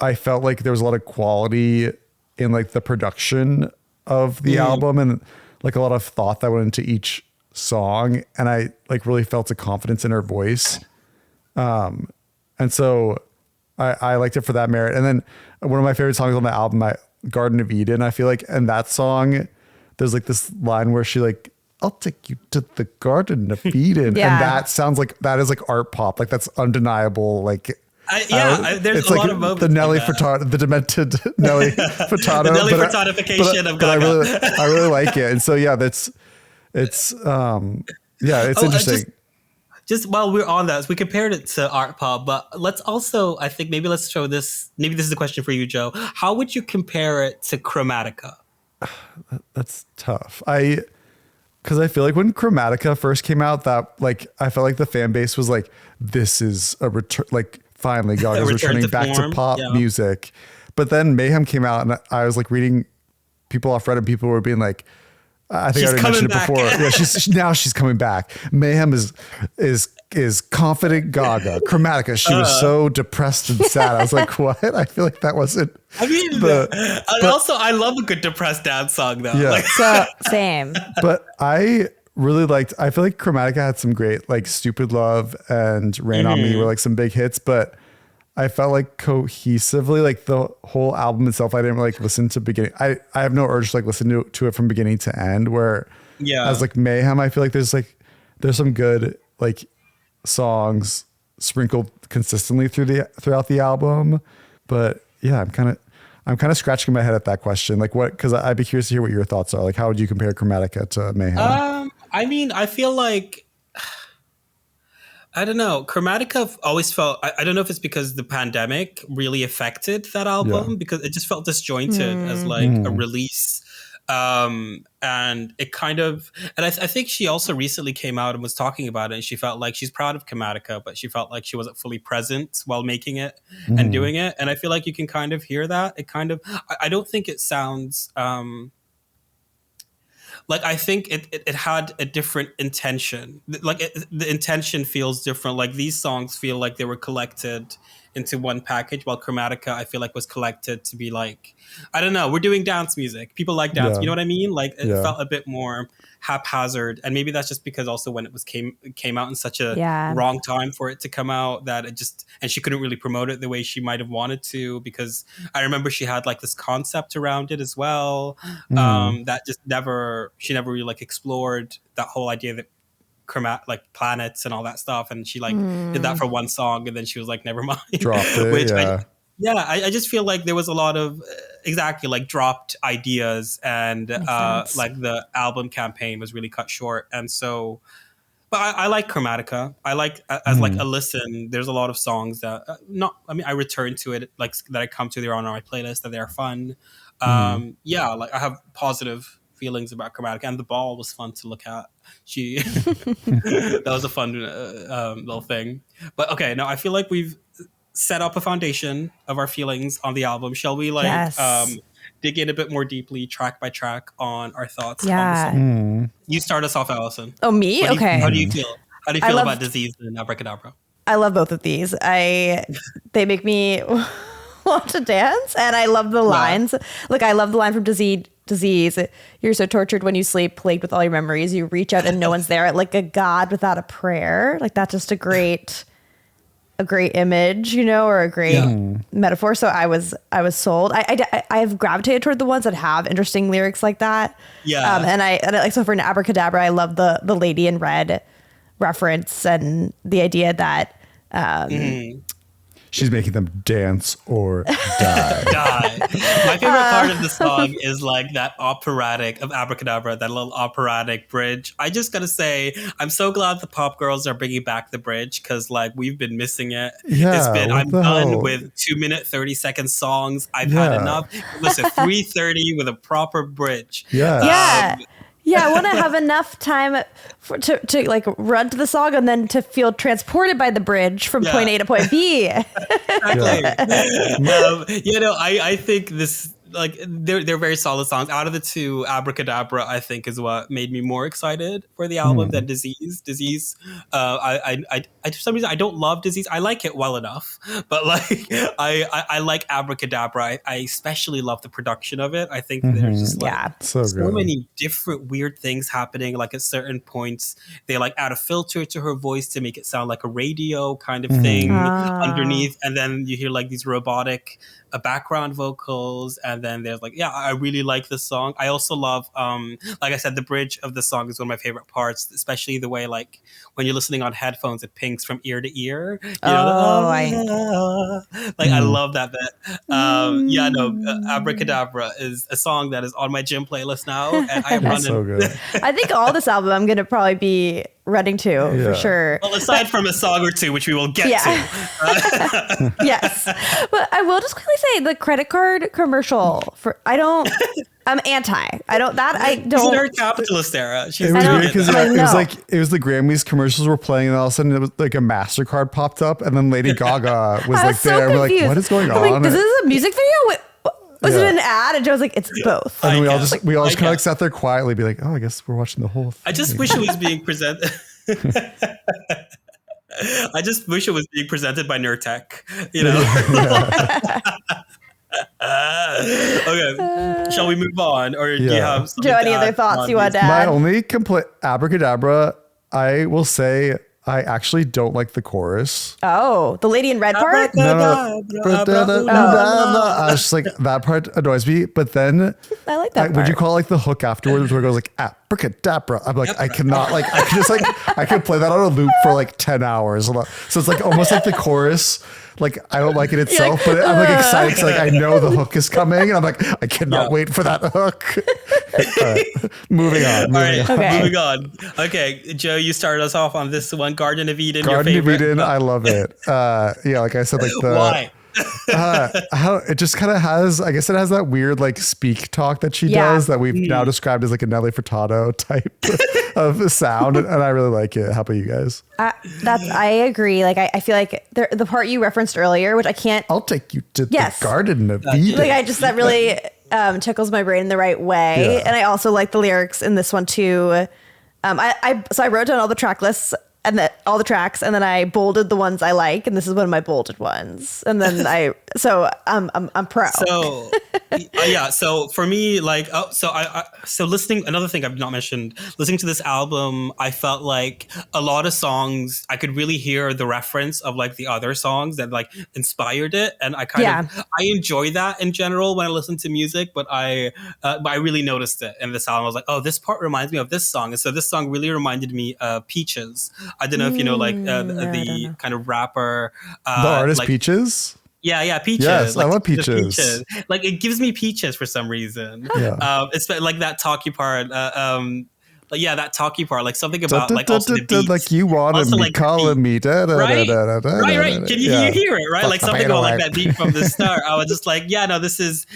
I felt like there was a lot of quality in like the production of the album, and like a lot of thought that went into each song, and I like really felt a confidence in her voice. And so I liked it for that merit. And then one of my favorite songs on the album, Garden of Eden, I feel like, and that song, there's like this line where she like, I'll take you to the Garden of Eden. And that sounds like, that is like art pop. Like that's undeniable. Like, there's a lot of moments. The Nelly Furtado, the demented Nelly Furtado. The Nelly Furtadification of Gaga. I really like it. And so, it's interesting. Just while we're on that, we compared it to art pop, but let's also, I think let's show this. Maybe this is a question for you, Joe. How would you compare it to Chromatica? That's tough. Because I feel like when Chromatica first came out, that like I felt like the fan base was like, this is a return. Like finally, Gaga's returning back to pop music. But then Mayhem came out, and I was like reading people off Reddit. People were being like, I think I already mentioned it before. Yeah, she's coming back. Mayhem is confident Gaga. Chromatica, she was so depressed and sad. I was like, what? I feel like that wasn't. I mean, also I love a good depressed dance song though. Yeah. Like, so same. But I really liked. I feel like Chromatica had some great like Stupid Love and Rain on Me were like some big hits. But I felt like cohesively, like the whole album itself, I didn't like listen to beginning. I have no urge to like listen to it from beginning to end, where as like Mayhem, I feel like there's some good like songs sprinkled consistently throughout the album. But yeah, I'm kind of scratching my head at that question. Like because I'd be curious to hear what your thoughts are. Like, how would you compare Chromatica to Mayhem? I mean, I feel like, I don't know. Chromatica always felt, I don't know if it's because the pandemic really affected that album, because it just felt disjointed as like a release. And it kind of, and I think she also recently came out and was talking about it, and she felt like she's proud of Chromatica, but she felt like she wasn't fully present while making it and doing it. And I feel like you can kind of hear that. It kind of, I don't think it sounds, like, I think it had a different intention. Like the intention feels different. Like these songs feel like they were collected into one package, while Chromatica, I feel like, was collected to be like, I don't know, we're doing dance music. People like dance. You know what I mean? Like it felt a bit more haphazard. And maybe that's just because also when it was came out in such a wrong time for it to come out, that it just, and she couldn't really promote it the way she might have wanted to, because I remember she had like this concept around it as well. That just she never really like explored that whole idea that like planets and all that stuff, and she like did that for one song, and then she was like, never mind, dropped it. I just feel like there was a lot of exactly like dropped ideas, and like the album campaign was really cut short. And so, but I like Chromatica. I like as like a listen, there's a lot of songs that I return to it, like that I come to, they're on my playlist, that they're fun. Like I have positive feelings about Chromatica, and the ball was fun to look at. That was a fun little thing. But okay, now I feel like we've set up a foundation of our feelings on the album. Shall we dig in a bit more deeply, track by track, on our thoughts on the song? You start us off, Allison. Oh, me? Okay. How do you feel? How do you feel about Disease and Abracadabra? I love both of these. They make me want to dance, and I love the lines. Look, I love the line from Disease. You're so tortured when you sleep, plagued with all your memories. You reach out and no one's there, like a god without a prayer. Like that's just a great image, or a great metaphor. So I was sold. I have gravitated toward the ones that have interesting lyrics like that. And I like, so for an Abracadabra, I love the Lady in Red reference, and the idea that she's making them dance or die. My favorite part of the song is like that operatic of Abracadabra, that little operatic bridge. I just gotta say, I'm so glad the pop girls are bringing back the bridge, because like we've been missing it. I'm done with 2-minute 30-second songs. I've had enough. Listen, 3:30 with a proper bridge. I want to have enough time to like run to the song, and then to feel transported by the bridge from point A to point B. Exactly. I think this, like, they're very solid songs. Out of the two, Abracadabra, I think, is what made me more excited for the album than Disease. Disease, I for some reason I don't love Disease. I like it well enough, but like I like Abracadabra. I especially love the production of it. I think there's just like so many different weird things happening. Like at certain points, they like add a filter to her voice to make it sound like a radio kind of thing underneath, and then you hear like these robotic background vocals, and then there's like, I really like this song. I also love, like I said, the bridge of the song is one of my favorite parts, especially the way like when you're listening on headphones, it pings from ear to ear. I love that bit. Abracadabra is a song that is on my gym playlist now, and I am running. So good. I think all this album I'm gonna probably be running to for sure. Well, aside from a song or two, which we will get to. Yes, but I will just quickly say the credit card commercial I'm anti. I don't. She's in her capitalist era. It was weird because it was the Grammys commercials were playing, and all of a sudden it was like a MasterCard popped up, and then Lady Gaga was like there. We're like, what is going on? Like, this is a music video. Was it an ad? And Joe was like, it's both. And we all just kind of like sat there quietly, be like, oh, I guess we're watching the whole thing. I just wish it was being presented. I just wish it was being presented by Nurtec, Okay, shall we move on, or do you have Joe, any other thoughts you want to add? My only complaint, Abracadabra, I will say, I actually don't like the chorus. Oh, the lady in red part? No. I was just like, that part annoys me. But then I like that part. would you call it like the hook afterwards where it goes like abracadabra? I'm like, I cannot like, I can just like, I could play that on a loop for like 10 hours. So it's like almost like the chorus. Like I don't like it itself, but I'm like excited because like I know the hook is coming, and I'm like I cannot wait for that hook. All right, moving on. Moving on. Okay, Joe, you started us off on this one, Garden of Eden. Garden your of favorite. Eden, I love it. Yeah, like I said, like the Why? how it just kind of has, I guess it has that weird like speak talk that she Yeah. does that we've now described as like a Nelly Furtado type of sound, and I really like it. How about you guys? I agree. Like I feel like the part you referenced earlier, which I can't. I'll take you to Yes. the Garden of Eden. Like that really tickles my brain in the right way, Yeah. and I also like the lyrics in this one too. So I wrote down all the track lists and all the tracks, and then I bolded the ones I like, and this is one of my bolded ones. And then I'm pro. So yeah, so for me, like, so listening, another thing I've not mentioned, listening to this album, I felt like a lot of songs I could really hear the reference of like the other songs that like inspired it, and I I enjoy that in general when I listen to music, but I really noticed it in this album. I was like, oh, this part reminds me of this song, and so this song really reminded me of Peaches. I don't know if you know, like the kind of rapper, The artist like, Peaches. Yeah, Peaches. Yes, like, I love Peaches. Like it gives me Peaches for some reason. Yeah. It's like that talky part. That talky part. Like something about like also the beats. Like you want to be calling me. Right. Can you hear it? Right, like something about like that beat from the start. I was just like, yeah, no, this is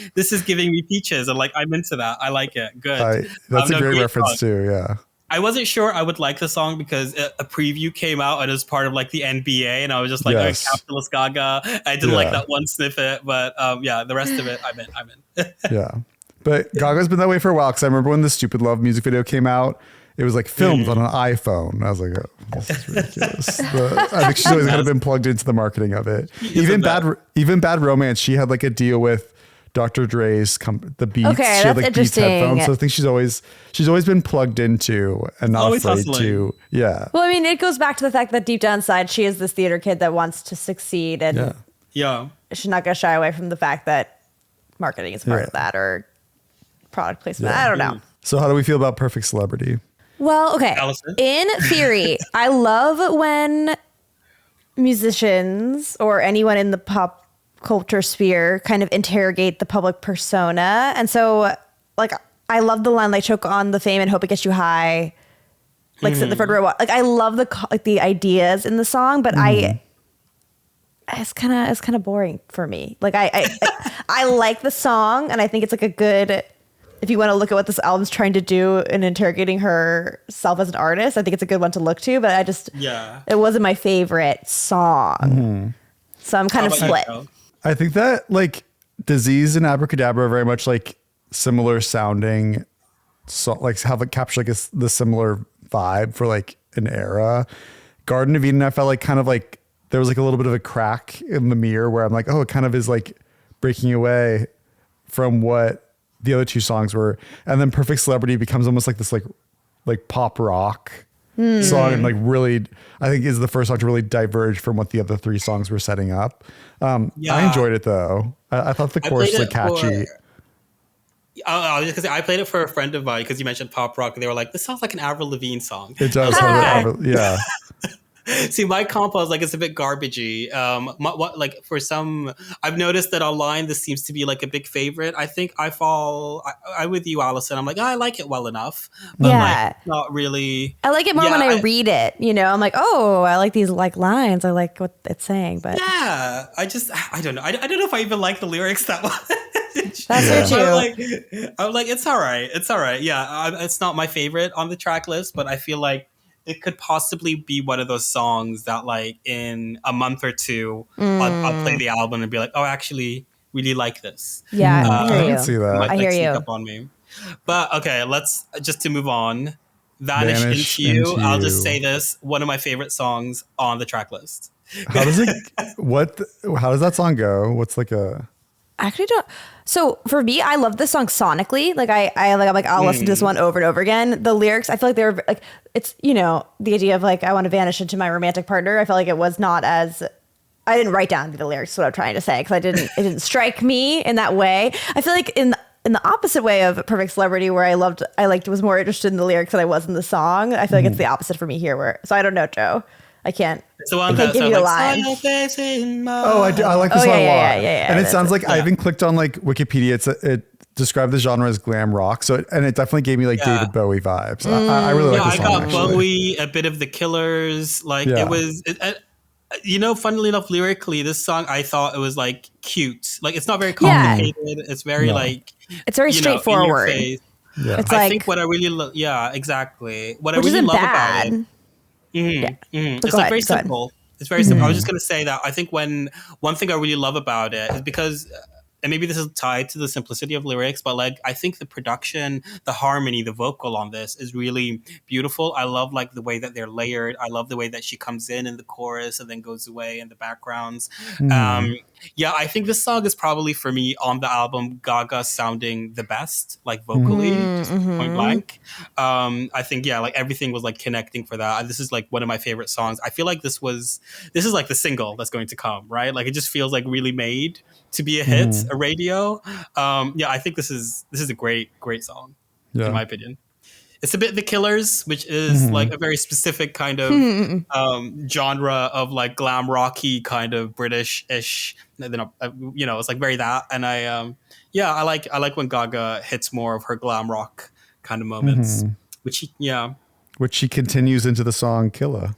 giving me Peaches, and like I'm into that. I like it. Good. That's a great reference too. Yeah. I wasn't sure I would like the song because a preview came out and it was part of like the NBA, and I was just like, Yes. oh, capitalist Gaga. I didn't like that one snippet, but the rest of it, I'm in. Yeah. But Gaga's been that way for a while, because I remember when the Stupid Love music video came out, it was like filmed on an iPhone. I was like, oh, this is ridiculous. I think she's always kind of been plugged into the marketing of it. Even Bad Romance, she had like a deal with Dr. Dre's the Beats. Okay, she had that's like Beats interesting. headphones. So I think she's always been plugged into and not Always afraid hustling. to. Yeah. Well, I mean, it goes back to the fact that deep down inside, she is this theater kid that wants to succeed, and Yeah. she's not going to shy away from the fact that marketing is part of that, or product placement. I don't know. So how do we feel about Perfect Celebrity? Well, okay. Allison? In theory, I love when musicians or anyone in the pop culture sphere kind of interrogate the public persona. And so, like, I love the line, like, choke on the fame and hope it gets you high. Like, sit in the front row. Like, I love the ideas in the song, but it's kind of boring for me. Like, I like the song, and I think it's like a good, if you want to look at what this album's trying to do in interrogating herself as an artist, I think it's a good one to look to, but it wasn't my favorite song. So I'm kind of split. I think that like Disease and Abracadabra are very much like similar sounding, so like have like capture like the similar vibe for like an era. Garden of Eden, I felt like kind of like there was like a little bit of a crack in the mirror where I'm like, oh, it kind of is like breaking away from what the other two songs were. And then Perfect Celebrity becomes almost like this like pop rock song, and like really, I think is the first song to really diverge from what the other three songs were setting up. I enjoyed it though. I thought the chorus was like catchy. I was just gonna say, I played it for a friend of mine because you mentioned pop rock, and they were like, "This sounds like an Avril Lavigne song." It does. Yeah. See, my compo is like it's a bit garbagey. Like for some, I've noticed that online this seems to be like a big favorite. I think I with you, Allison. I'm like, I like it well enough, but like not really. I like it more when I read it. You know, I'm like, oh, I like these like lines. I like what it's saying, but yeah, I don't know. I don't know if I even like the lyrics that much. That's true too. I'm like, it's all right. It's all right. Yeah, it's not my favorite on the track list, but I feel like it could possibly be one of those songs that, like, in a month or two, I'll play the album and be like, oh, I actually really like this. Yeah, I can see that. Might, I hear sneak you. up on me. But okay, let's just to move on. Vanish Vanish into you. Into I'll just You. say this: one of my favorite songs on the track list. How does it? How does that song go? What's like a? I actually don't. So for me, I love this song sonically. Like I'm like, I'll listen to this one over and over again. The lyrics, I feel like they were like, it's, you know, the idea of like, I want to vanish into my romantic partner. I felt like it was not as, I didn't write down the lyrics, is what I'm trying to say. Cause it didn't strike me in that way. I feel like in the opposite way of Perfect Celebrity, where I was more interested in the lyrics than I was in the song. I feel like it's the opposite for me here so I don't know, Joe. I can't give you a line. Oh, I like this song a lot. Yeah, and it sounds like I even clicked on like Wikipedia. It described the genre as glam rock. So it definitely gave me like David Bowie vibes. I really like this song. I got Bowie, a bit of the Killers. Like it was, you know, funnily enough, lyrically, this song, I thought it was like cute. Like it's not very complicated. It's very like, it's very straightforward. It's I think what I really love. Yeah, exactly. What I really love about it. It's like very simple. It's very simple. I was just going to say that I think one thing I really love about it is because, and maybe this is tied to the simplicity of lyrics, but like I think the production, the harmony, the vocal on this is really beautiful. I love like the way that they're layered. I love the way that she comes in the chorus and then goes away in the backgrounds. I think this song is probably for me on the album Gaga sounding the best, like vocally, just point blank. I think like everything was like connecting for that. This is like one of my favorite songs. I feel like this is like the single that's going to come, right? Like it just feels like really made to be a hit, a radio. I think this is a great song in my opinion. It's a bit The Killers, which is like a very specific kind of genre of like glam rocky kind of British-ish. It's like very that. And I like when Gaga hits more of her glam rock kind of moments, which she continues into the song Killah.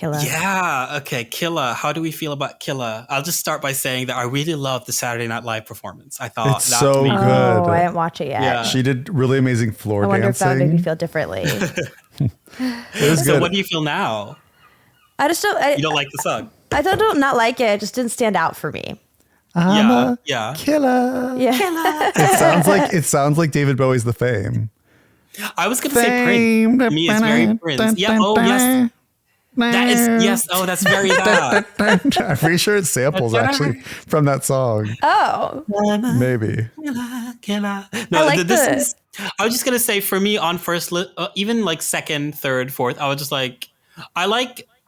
Yeah. Okay. Killah. How do we feel about Killah? I'll just start by saying that I really loved the Saturday Night Live performance. I thought it's so good. Oh, I didn't watch it yet. Yeah. She did really amazing floor dancing. I wonder if that would make me feel differently. It was good. So what do you feel now? I just don't. You don't like the song? I don't not like it. It just didn't stand out for me. I'm a killer. Yeah. It sounds like David Bowie's The Fame. I was going to say Prince. To me, it's very Prince. Yeah. Oh, yes. That is, yes. Oh, that's very that. I'm pretty sure it's samples actually from that song. Oh, maybe. No, I was just gonna say for me on first, even like second, third, fourth, I was just like, I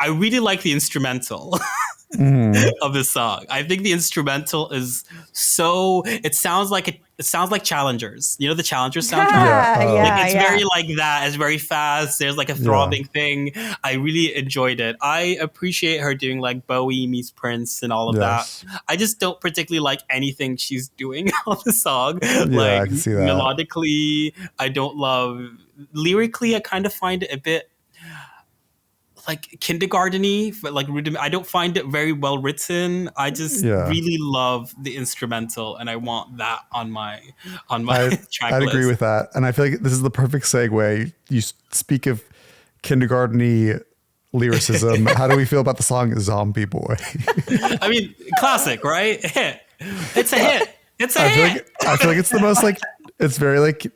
really like the instrumental of this song. I think the instrumental is it sounds like Challengers. You know the Challengers soundtrack? It's very like that. It's very fast. There's like a throbbing thing. I really enjoyed it. I appreciate her doing like Bowie meets Prince and all of that. I just don't particularly like anything she's doing on the song. Like I can see that. Melodically, I don't love. Lyrically, I kind of find it a bit like kindergarten-y, but like I don't find it very well written. I just really love the instrumental, and I want that on my track I'd list. agree with that, and I feel like this is the perfect segue. You speak of kindergarten-y lyricism. How do we feel about the song "Zombie Boy"? I mean, classic, right? Hit. It's a hit. It's a hit. I feel like it's the most like it's very like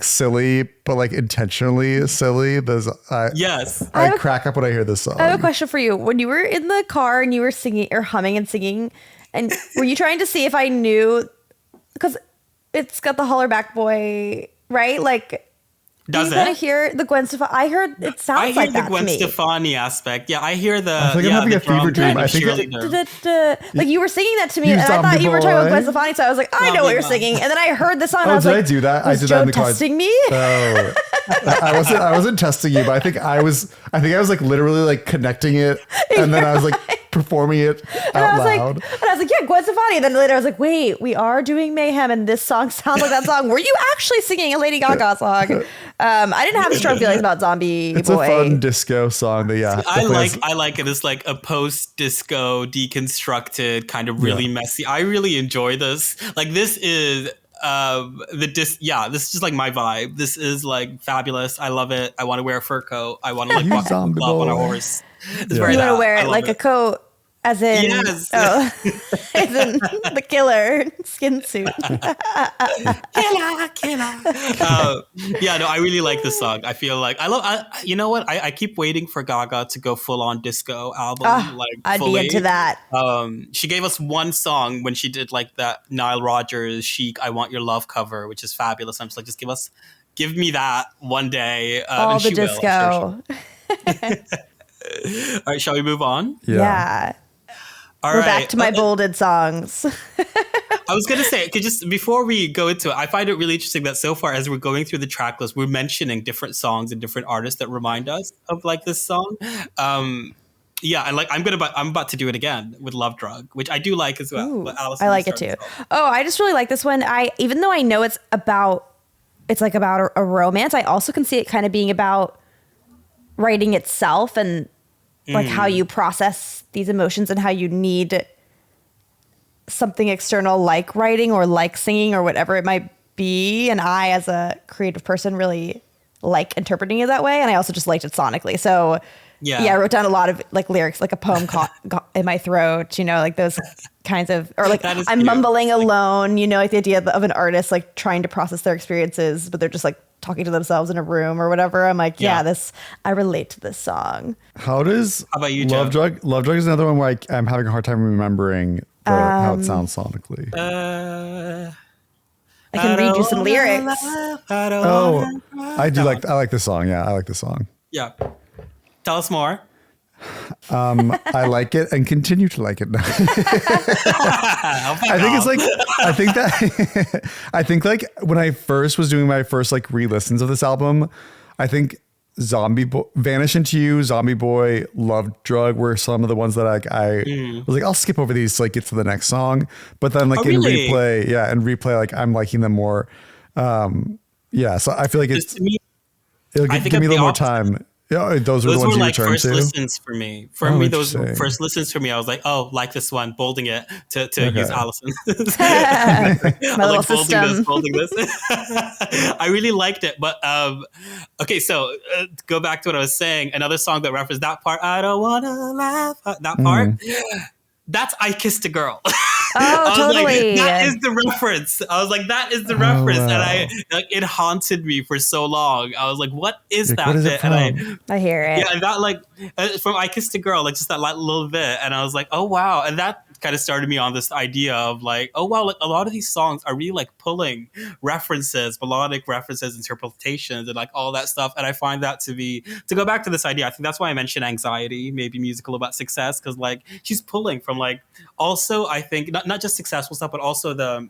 silly, but like intentionally silly. I crack up when I hear this song. I have a question for you. When you were in the car and you were singing or humming and singing, and were you trying to see if I knew? Because it's got the Hollerback Boy, right? Like, does you kind of hear the Gwen Stefani? I heard it sounds like that to me. I hear the Gwen Stefani aspect. Yeah, I hear the. I feel like I'm having a fever dream. I think like you were singing that to me, and I thought you were talking about Gwen Stefani. So I was like, I know what you're singing, and then I heard the song. And I was did like, I do that? I did that in the car. Testing me? Oh, I wasn't testing you, but I think I was like literally like connecting it, and then I was like performing it out loud. And I was like, yeah, Gwen Stefani. And then later I was like, wait, we are doing Mayhem, and this song sounds like that song. Were you actually singing a Lady Gaga song? I didn't have strong feelings about Zombie Boy. It's a fun disco song, but yeah. I like it. It's like a post-disco, deconstructed, kind of really messy. I really enjoy this. Like this is this is just like my vibe. This is like fabulous. I love it. I want to wear a fur coat. I want to like walk on a horse. It's very you want to wear it like a coat. As in, Yes. as in the killer skin suit. Killer. Yeah, no, I really like this song. I feel like you know what? I keep waiting for Gaga to go full on disco album, like I'd fully. be into that. She gave us one song when she did like that Nile Rodgers Chic "I Want Your Love" cover, which is fabulous. I'm just like, give me that one day. All and the she will, disco. All right, shall we move on? Yeah. All We're right. back to my bolded songs. I was gonna say, just before we go into it, I find it really interesting that so far as we're going through the track list, we're mentioning different songs and different artists that remind us of like this song. Yeah, and like I'm about to do it again with Love Drug, which I do like as well. Ooh, But Allison, I like it too. Oh, I just really like this one. Even though I know it's like about a romance, I also can see it kind of being about writing itself and like how you process these emotions and how you need something external like writing or like singing or whatever it might be. And I, as a creative person, really like interpreting it that way. And I also just liked it sonically. So yeah, I wrote down a lot of like lyrics, like a poem caught in my throat, you know, like those kinds of, or like I'm cute. mumbling alone, you know, like the idea of an artist like trying to process their experiences, but they're just like talking to themselves in a room or whatever. I'm like, I relate to this song. How about you, Love Joe? Drug? Love Drug is another one where I'm having a hard time remembering how it sounds sonically. I can read you some lyrics. I like this song. Yeah, I like this song. Yeah. Tell us more. I like it and continue to like it. I think like when I first was doing my first like re-listens of this album, I think Vanish into You, Zombie Boy, Love Drug were some of the ones that I was like, I'll skip over these to like get to the next song. But then like replay, like I'm liking them more. So I feel like it'll give me a little more time. Yeah, those were the ones you like return first to. listens for me. Those were first listens for me. I was like, oh, like this one, bolding it to use Allison. My little system. Bolding this. I really liked it, but okay. So go back to what I was saying. Another song that referenced that part. I don't wanna laugh. That part. That's I Kissed a Girl. Oh, totally. Like, that is the reference. I was like, that is the reference. Wow. And it haunted me for so long. I was like, what is that what is bit? it from? And I hear it. yeah, and that like from I Kissed a Girl, like just that like, little bit. And I was like, oh wow. And that kind of started me on this idea of like, oh wow, like a lot of these songs are really like pulling references, melodic references, interpretations, and like all that stuff. And I find that to go back to this idea, I think that's why I mentioned Anxiety, maybe musical about success, because like she's pulling from like also I think not just successful stuff, but also the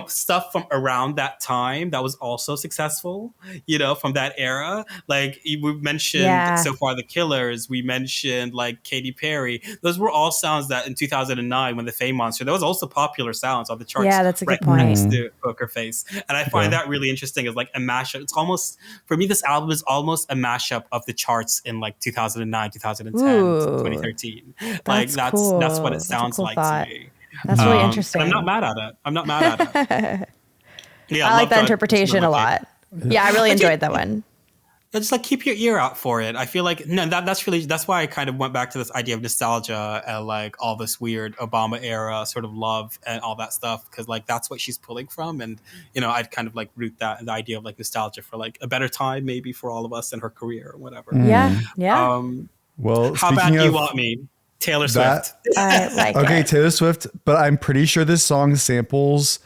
stuff from around that time that was also successful, you know, from that era. Like we mentioned so far the Killers, we mentioned like Katy Perry. Those were all sounds that in 2009 when the Fame Monster, that was also popular sounds on the charts. Yeah, that's a good point. Next to Poker Face. And I find that really interesting as like a mashup. It's almost, for me, this album is almost a mashup of the charts in like 2009, 2010, 2013. Like that's what it sounds like to me. That's really interesting. I'm not mad at it. Yeah, I like that interpretation a lot. Yeah, I really enjoyed that one. Just like keep your ear out for it. I feel like that's why I kind of went back to this idea of nostalgia and like all this weird Obama era sort of love and all that stuff, because like that's what she's pulling from, and you know I'd kind of like root that in the idea of like nostalgia for like a better time maybe for all of us in her career or whatever. Yeah. Well, how bad do you want me? Taylor Swift. I like it. Taylor Swift, but I'm pretty sure this song samples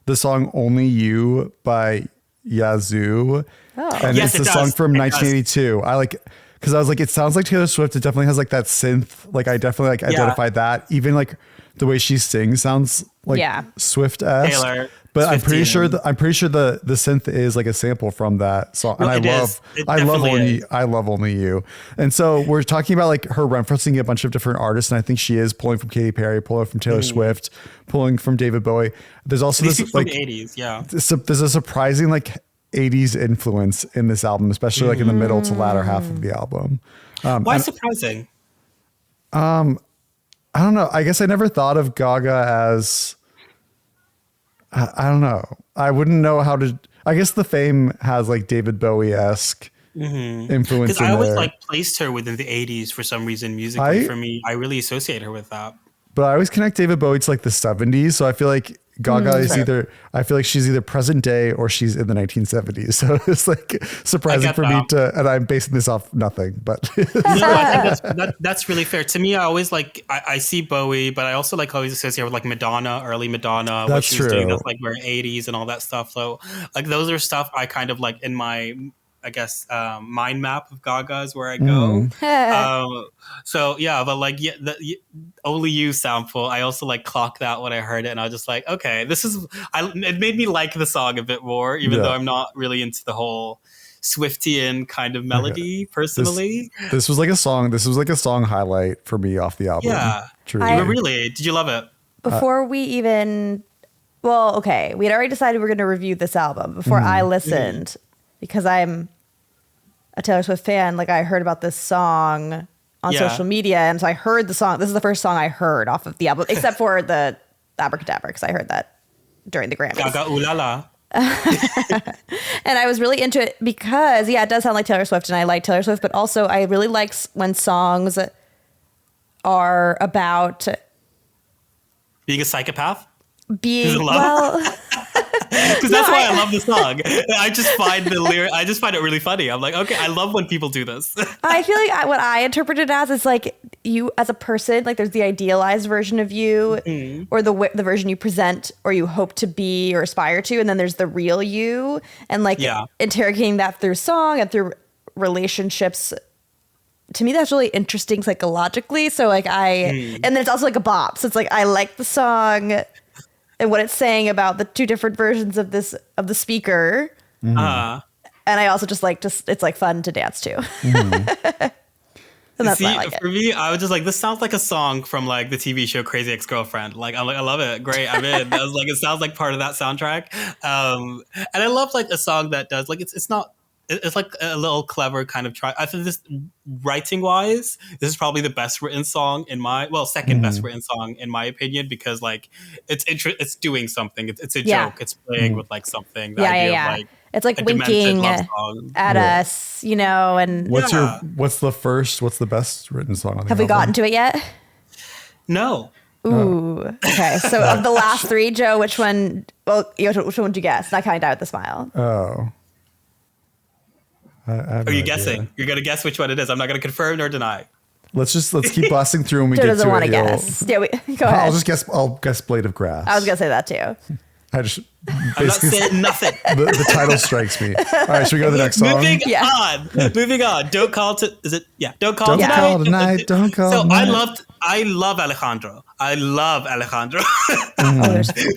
the song Only You by Yazoo. And yes, it's the song from 1982. I like, because I was like, it sounds like Taylor Swift. It definitely has like that synth. Like I definitely like identified that. Even like the way she sings sounds like Swift-esque. Taylor. But I'm pretty sure the synth is like a sample from that song. And I love Only You. And so we're talking about like her referencing a bunch of different artists, and I think she is pulling from Katy Perry, pulling from Taylor Swift, pulling from David Bowie. There's also this like the 80s, there's a surprising like 80s influence in this album, especially like in the middle to latter half of the album. Why surprising? I don't know. I guess I never thought of Gaga as, I don't know. I wouldn't know how to, I guess the Fame has like David Bowie-esque influence Because in I always there. like placed her within the 80s for some reason musically. For me, I really associate her with that. But I always connect David Bowie to like the 70s. So I feel like Gaga is I feel like she's either present day or she's in the 1970s. So it's like surprising for me and I'm basing this off nothing, but. No, I think that's really fair. To me, I always like, I see Bowie, but I also like always associate with like Madonna, early Madonna, what she was doing. That's like very 80s and all that stuff. So like those are stuff I kind of like in my, I guess, mind map of Gaga is where I go. So yeah, but like the Only You sample, I also like clocked that when I heard it, and I was just like, okay, it made me like the song a bit more, even though I'm not really into the whole Swiftian kind of melody personally. This was like a song highlight for me off the album. Yeah, really? Did you love it? Before we even, we had already decided we were going to review this album before I listened. Because I'm a Taylor Swift fan, like I heard about this song on social media, and so I heard the song. This is the first song I heard off of the album, except for the Abracadabra, because I heard that during the Grammys. Gaga Ooh La La. And I was really into it because, it does sound like Taylor Swift, and I like Taylor Swift, but also I really like when songs are about being a psychopath. Because that's why I love the song. I just find it really funny. I'm like, okay, I love when people do this. I feel like what I interpret it as is like you as a person, like there's the idealized version of you or the version you present or you hope to be or aspire to. And then there's the real you, and like interrogating that through song and through relationships. To me, that's really interesting psychologically. So like and then it's also like a bop. So it's like, I like the song and what it's saying about the two different versions of the speaker. And I also just it's like fun to dance to. And that's why I like it. For me, I was just like, this sounds like a song from like the TV show Crazy Ex-Girlfriend. Like, I'm like, I love it. Great. I'm in. I was like, it sounds like part of that soundtrack. And I love like a song that does like, it's like a little clever kind of try. I think this writing wise, this is probably the best written song second best written song in my opinion, because like it's doing something. It's a joke. It's playing with like something. The idea of, like, it's like winking at us, and what's the best written song on the album? Have we gotten to it yet? No. Ooh. Okay. So of the last three, Joe, which one would you guess? Not counting Down with the Smile. Oh. Are you guessing? You're going to guess which one it is. I'm not going to confirm nor deny. Let's keep blasting through when we Joe get to it. doesn't want to guess. Yeah, go ahead. I'll guess Blade of Grass. I was going to say that too. I just I'm not saying nothing. The title strikes me. All right, should we go to the next song? Moving on. Don't call to. Is it? Yeah. Don't call tonight. Don't call tonight. Don't call so tonight. I love Alejandro.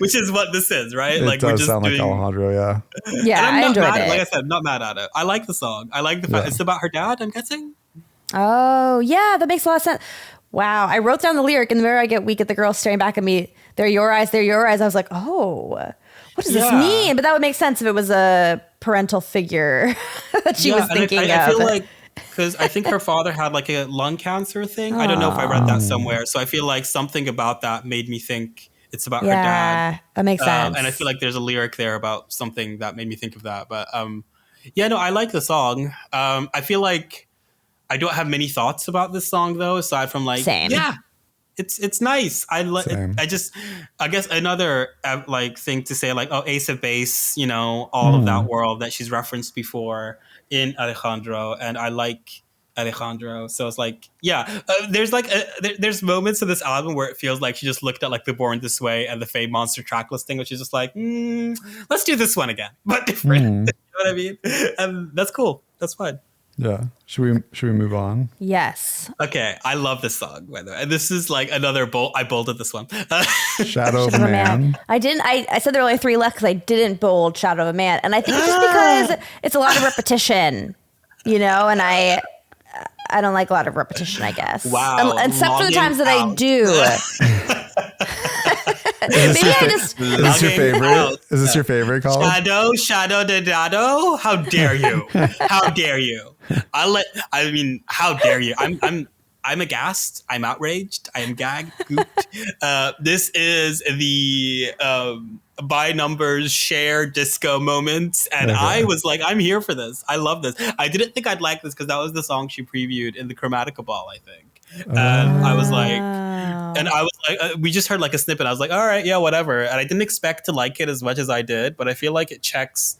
Which is what this is, right? It like does we're just sound doing, like Alejandro, yeah. Yeah, I enjoyed it. Like I said, I'm not mad at it. I like the song. I like the fact it's about her dad, I'm guessing. Oh, yeah, that makes a lot of sense. Wow, I wrote down the lyric, in the mirror I get weak at the girl staring back at me. They're your eyes, they're your eyes. I was like, oh, what does this mean? But that would make sense if it was a parental figure that she was thinking of. I feel like, because I think her father had like a lung cancer thing. I don't know if I read that somewhere. So I feel like something about that made me think it's about her dad. Yeah, that makes sense. And I feel like there's a lyric there about something that made me think of that. But I like the song. I feel like I don't have many thoughts about this song though, aside from like, Same. It's nice. I guess another like thing to say, like, Ace of Base, all of that world that she's referenced before in Alejandro, and I like Alejandro, so it's like there's like there's moments of this album where it feels like she just looked at like the Born This Way and the Fame Monster track listing, which is just like, let's do this one again but different. You know what I mean? And that's cool. That's fine. Yeah. Should we move on? Yes. Okay. I love this song, by the way. And this is like another I bolded this one. Shadow of a Man. I didn't. I said there were only three left because I didn't bold Shadow of a Man, and I think it's just because it's a lot of repetition, and I don't like a lot of repetition, I guess. Wow. Except for the times that I do. Is this your favorite? Is this your favorite, Colin? Shadow de Dado? How dare you? How dare you? How dare you? I'm aghast. I'm outraged. I am gagged. Gooped. This is the by numbers share disco moment, and I was like, I'm here for this. I love this. I didn't think I'd like this because that was the song she previewed in the Chromatica Ball, I think. And I was like, we just heard like a snippet. I was like, all right, yeah, whatever. And I didn't expect to like it as much as I did, but I feel like it checks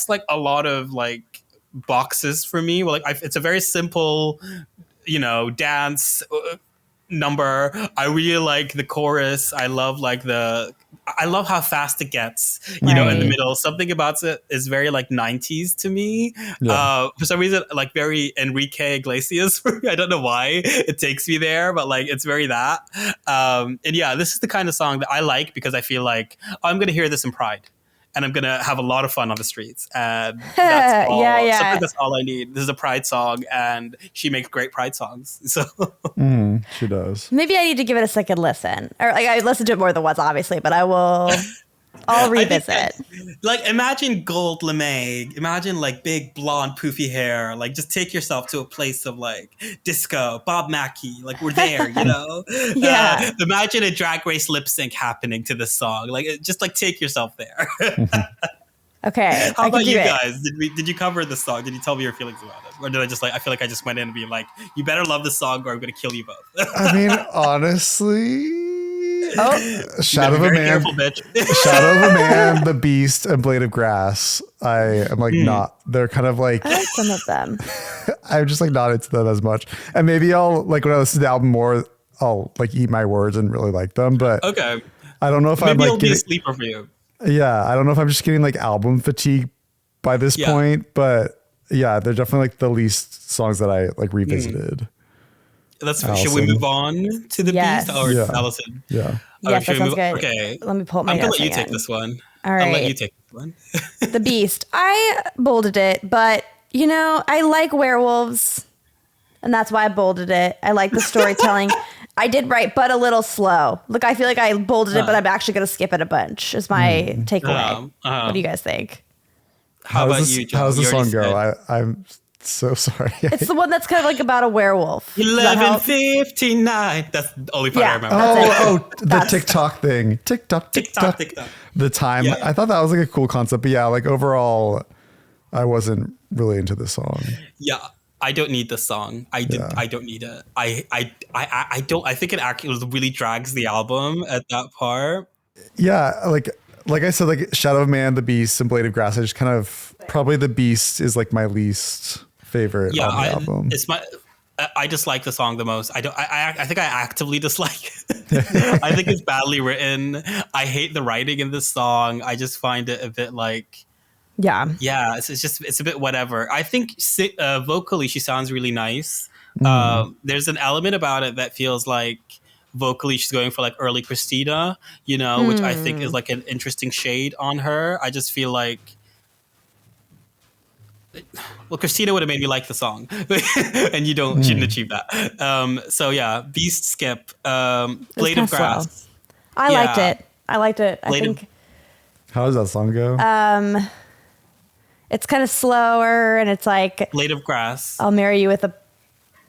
like a lot of like boxes for me. Well, like it's a very simple, dance number. I really like the chorus. I love how fast it gets, in the middle. Something about it is very like 90s to me. Yeah. For some reason, like very Enrique Iglesias for me. I don't know why it takes me there, but like it's very that. And yeah, this is the kind of song that I like because I feel like I'm going to hear this in Pride. And I'm going to have a lot of fun on the streets. And that's all. Sometimes that's all I need. This is a Pride song, and she makes great Pride songs. So she does. Maybe I need to give it a second listen. Or like I listened to it more than once, obviously, but I'll revisit. Like imagine Gold LeMay. Imagine like big blonde poofy hair. Like just take yourself to a place of like disco, Bob Mackie. Like we're there, Yeah. Imagine a Drag Race lip sync happening to this song. Like just like take yourself there. Okay. How about you guys? Did you cover the song? Did you tell me your feelings about it? Or did I just I feel like I just went in and be like, you better love this song or I'm gonna kill you both. I mean, honestly. Shadow of a Man, careful, bitch. Shadow of a Man, The Beast, and Blade of Grass. I am like not. They're kind of like I like some of them. I'm just like not into them as much. And maybe I'll like when I listen to the album more, I'll like eat my words and really like them. But okay, I don't know if maybe I'm like it'll be a sleeper for you. Yeah, I don't know if I'm just getting like album fatigue by this point, but yeah, they're definitely like the least songs that I like revisited. Should we move on to the Beast or Allison? Yeah. Yes, that sounds good. Okay. Let me pull up my notes. I'm going to let you take this one. All right. I'll let you take this one. The Beast. I bolded it, but I like werewolves, and that's why I bolded it. I like the storytelling. I did write, but a little slow. Look, I feel like I bolded it, but I'm actually going to skip it a bunch, is my takeaway. What do you guys think? How about you, Joe? How does the song go? I'm so sorry. It's the one that's kind of like about a werewolf. 11:59. That's the only part I remember. The TikTok thing. TikTok. The time. Yeah. I thought that was like a cool concept, but yeah, like overall, I wasn't really into the song. Yeah. I don't need the song. I don't need it. I don't. I think it actually really drags the album at that part. Yeah, like I said, like Shadow of Man, The Beast, and Blade of Grass. I just kind of probably The Beast is like my least favorite on the album. I dislike the song the most. I think I actively dislike it. I think it's badly written. I hate the writing in this song. I just find it a bit like. Yeah, it's a bit whatever. I think vocally she sounds really nice. There's an element about it that feels like vocally she's going for like early Christina, which I think is like an interesting shade on her. I just feel like, well, Christina would have made me like the song, and you shouldn't achieve that. So yeah, Beast skip, Blade of Grass. Slow. I liked it. I think. How does that song go? It's kind of slower, and it's like Blade of Grass. I'll marry you with a.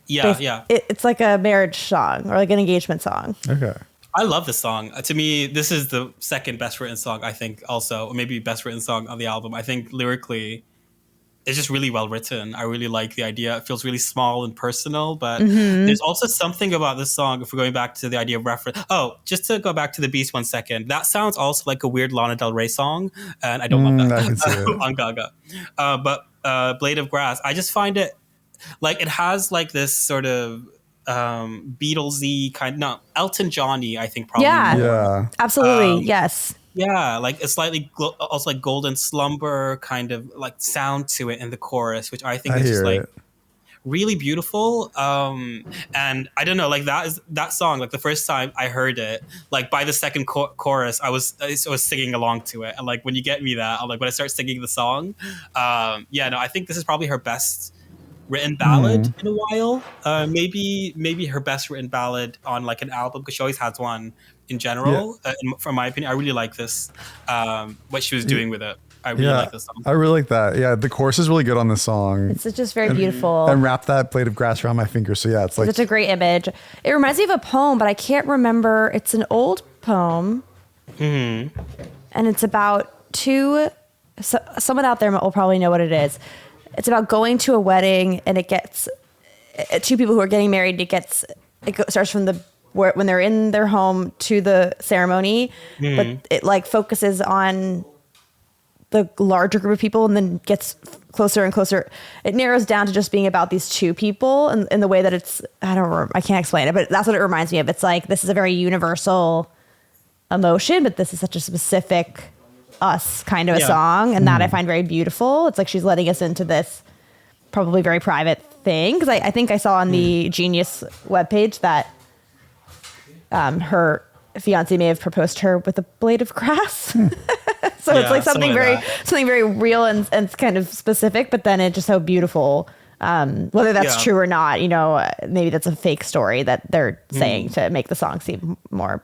Yeah. It's like a marriage song or like an engagement song. Okay. I love this song. To me, this is the second best written song, I think, also, or maybe best written song on the album. I think lyrically, it's just really well written. I really like the idea. It feels really small and personal, but there's also something about this song, if we're going back to the idea of reference. Oh, just to go back to The Beast 1 second, that sounds also like a weird Lana Del Rey song, and I don't love that. I can see it. On Gaga. But Blade of Grass, I just find it, like, it has like this sort of Beatlesy kind, no, Elton Johnny, I think probably. Yeah, absolutely, yes. Yeah, like a slightly also like Golden Slumber kind of like sound to it in the chorus, which I think is just like really beautiful. And I don't know, like that song, like the first time I heard it, like by the second chorus, I was singing along to it. And like when you get me that, I'm like when I start singing the song, I think this is probably her best written ballad in a while. Maybe her best written ballad on like an album, because she always has one in general. From my opinion, I really like this. What she was doing with it. I really like this song. I really like that. Yeah, the chorus is really good on this song. It's just very beautiful. And wrap that blade of grass around my finger. So yeah, it's like It's a great image. It reminds me of a poem, but I can't remember. It's an old poem. And it's about someone out there will probably know what it is. It's about going to a wedding, and it gets two people who are getting married. It starts from when they're in their home to the ceremony, but it like focuses on the larger group of people and then gets closer and closer. It narrows down to just being about these two people, and in the way that it's, I can't explain it, but that's what it reminds me of. It's like, this is a very universal emotion, but this is such a specific us kind of a song. And that I find very beautiful. It's like she's letting us into this probably very private thing. Cause I think I saw on the Genius webpage that her fiance may have proposed to her with a blade of grass. So it's like something very real and kind of specific, but then it's just so beautiful. Whether that's true or not, maybe that's a fake story that they're saying to make the song seem more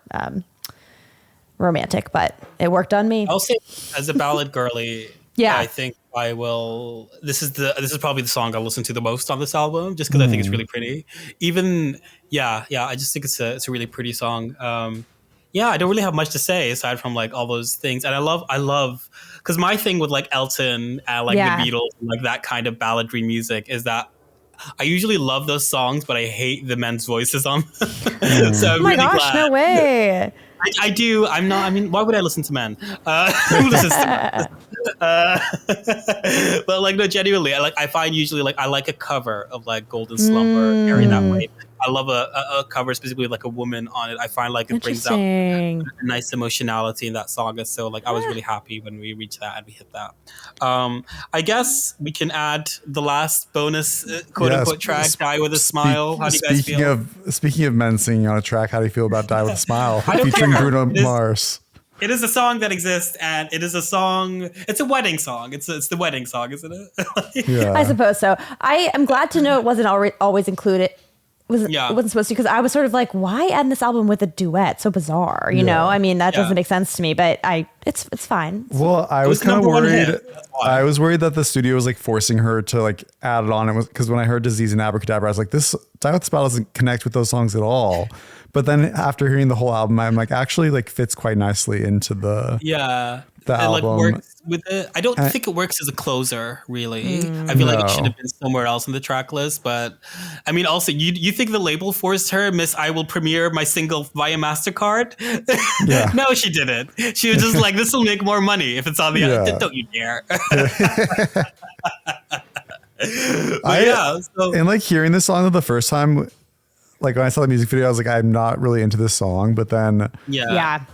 romantic, but it worked on me. I'll say, as a ballad girly, I think I will. This is probably the song I'll listen to the most on this album, just because I think it's really pretty. I just think it's a really pretty song. I don't really have much to say aside from like all those things, and I love because my thing with like Elton and like the Beatles and like that kind of balladry music is that I usually love those songs, but I hate the men's voices on them. So I'm really glad. No way. I do. I'm not. I mean, why would I listen to men? Who listens to men? But like, no, genuinely, I find usually like I like a cover of like Golden Slumber, Carry That Way. I love a cover specifically with like a woman on it. I find like it brings out a nice emotionality in that song. And so like I was really happy when we reached that and we hit that. I guess we can add the last bonus quote unquote track, Die With a Smile. How do you guys feel? Speaking of men singing on a track, how do you feel about Die With a Smile featuring Bruno Mars? It is a song that exists, and it is a song. It's a wedding song. It's the wedding song, isn't it? I suppose so. I am glad to know it wasn't always included. It wasn't supposed to, because I was sort of like, why add this album with a duet? So bizarre, you know? I mean, that doesn't make sense to me, but it's fine. Well, I was kind of worried. I was worried that the studio was like forcing her to like add it on. It was because when I heard Disease and Abracadabra, I was like, this Die With a Smile doesn't connect with those songs at all. But then after hearing the whole album, I'm like, actually like fits quite nicely into the album. Like works with it. I don't think it works as a closer, really. I feel like it should have been somewhere else in the track list. But I mean, also, you think the label forced her, Miss I will premiere my single via MasterCard? No, she didn't. She was just like, this will make more money if it's on the other. Don't you dare. And like hearing this song the first time, like when I saw the music video, I was like, I'm not really into this song. But then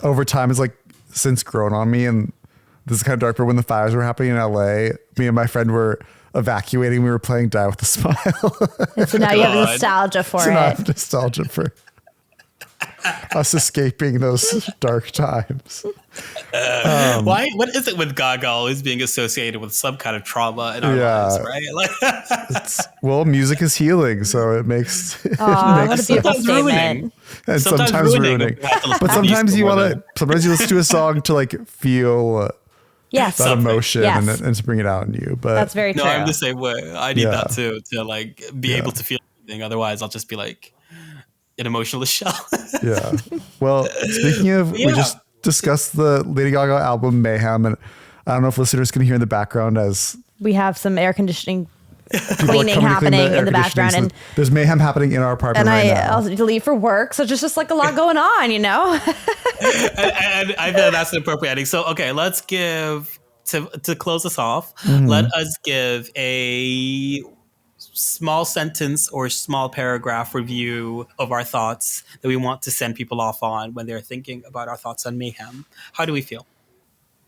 over time, it's like since grown on me. And this is kind of dark, but when the fires were happening in LA, me and my friend were evacuating. We were playing Die With a Smile. So now you have nostalgia for it. So now I have nostalgia for us escaping those dark times. Why? What is it with Gaga always being associated with some kind of trauma in our lives, right? Well, music is healing, so it makes sometimes ruining. And sometimes ruining. But sometimes you listen to a song to like feel that emotion and to bring it out in you. But that's very true. No, I'm the same way. I need that too, to like be able to feel anything. Otherwise, I'll just be like an emotionless shell. Well, speaking of, we just discussed the Lady Gaga album Mayhem, and I don't know if listeners can hear in the background as we have some air conditioning cleaning happening in the background, and there's mayhem happening in our apartment right now. And I also need to leave for work, so just like a lot going on, you know. and I feel that's an appropriate ending. So okay, let's give to close us off. Let us give a small sentence or small paragraph review of our thoughts that we want to send people off on when they're thinking about our thoughts on Mayhem. How do we feel?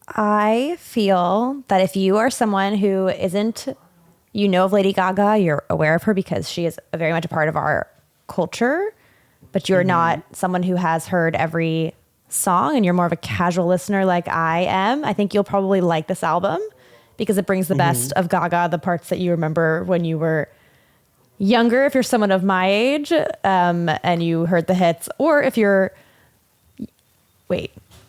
I feel that if you are someone who isn't, of Lady Gaga, you're aware of her because she is very much a part of our culture, but you're not someone who has heard every song and you're more of a casual listener like I am, I think you'll probably like this album because it brings the best of Gaga, the parts that you remember when you were younger, if you're someone of my age, and you heard the hits, or if you're,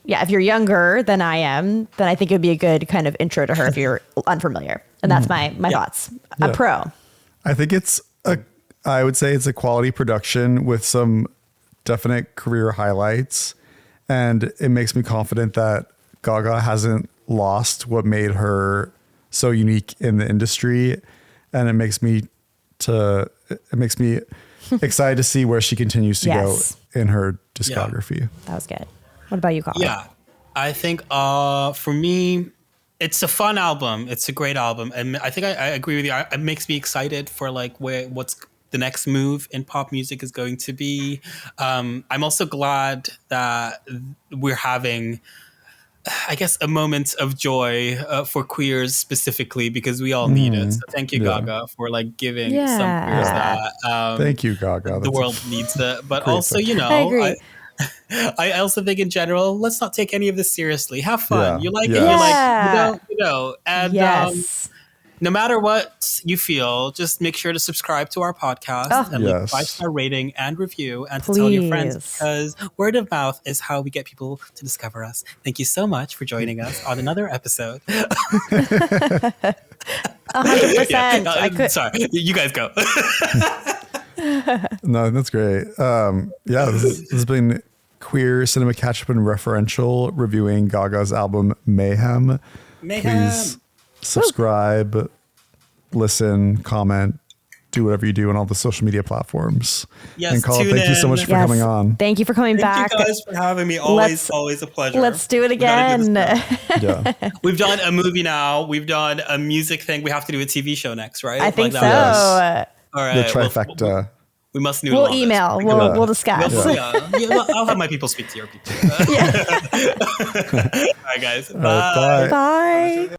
if you're younger than I am, then I think it would be a good kind of intro to her if you're unfamiliar. And that's my thoughts. Yeah. A pro. I think I would say it's a quality production with some definite career highlights. And it makes me confident that Gaga hasn't lost what made her so unique in the industry. And it makes me excited to see where she continues to go in her discography. That was good. What about you, Collab? Yeah, I think for me, it's a fun album. It's a great album, and I think I agree with you. It makes me excited for like what's the next move in pop music is going to be. I'm also glad that we're having, I guess, a moment of joy for queers specifically, because we all need it. So thank you, Gaga, for like giving some queers that. Thank you, Gaga. The world needs it, but also, I agree. I also think in general, let's not take any of this seriously. Have fun. You like it, you Yeah. don't, And no matter what you feel, just make sure to subscribe to our podcast and leave a 5-star rating and review, and to tell your friends, because word of mouth is how we get people to discover us. Thank you so much for joining us on another episode. 100%. Sorry, you guys go. No, that's great. This has been Queer Cinema Catchup and Referential reviewing Gaga's album Mayhem. Please subscribe, listen, comment, do whatever you do on all the social media platforms. Yes, and Collab, thank you so much for coming on. Thank you for coming back. Thank you guys for having me. Always a pleasure. Let's do it again. We've done a movie now. We've done a music thing. We have to do a TV show next, right? I think so. Yes. All right. The trifecta. We must noodle. We'll email. We'll discuss. I'll have my people speak to your people. All right, guys. Bye. Bye. Bye.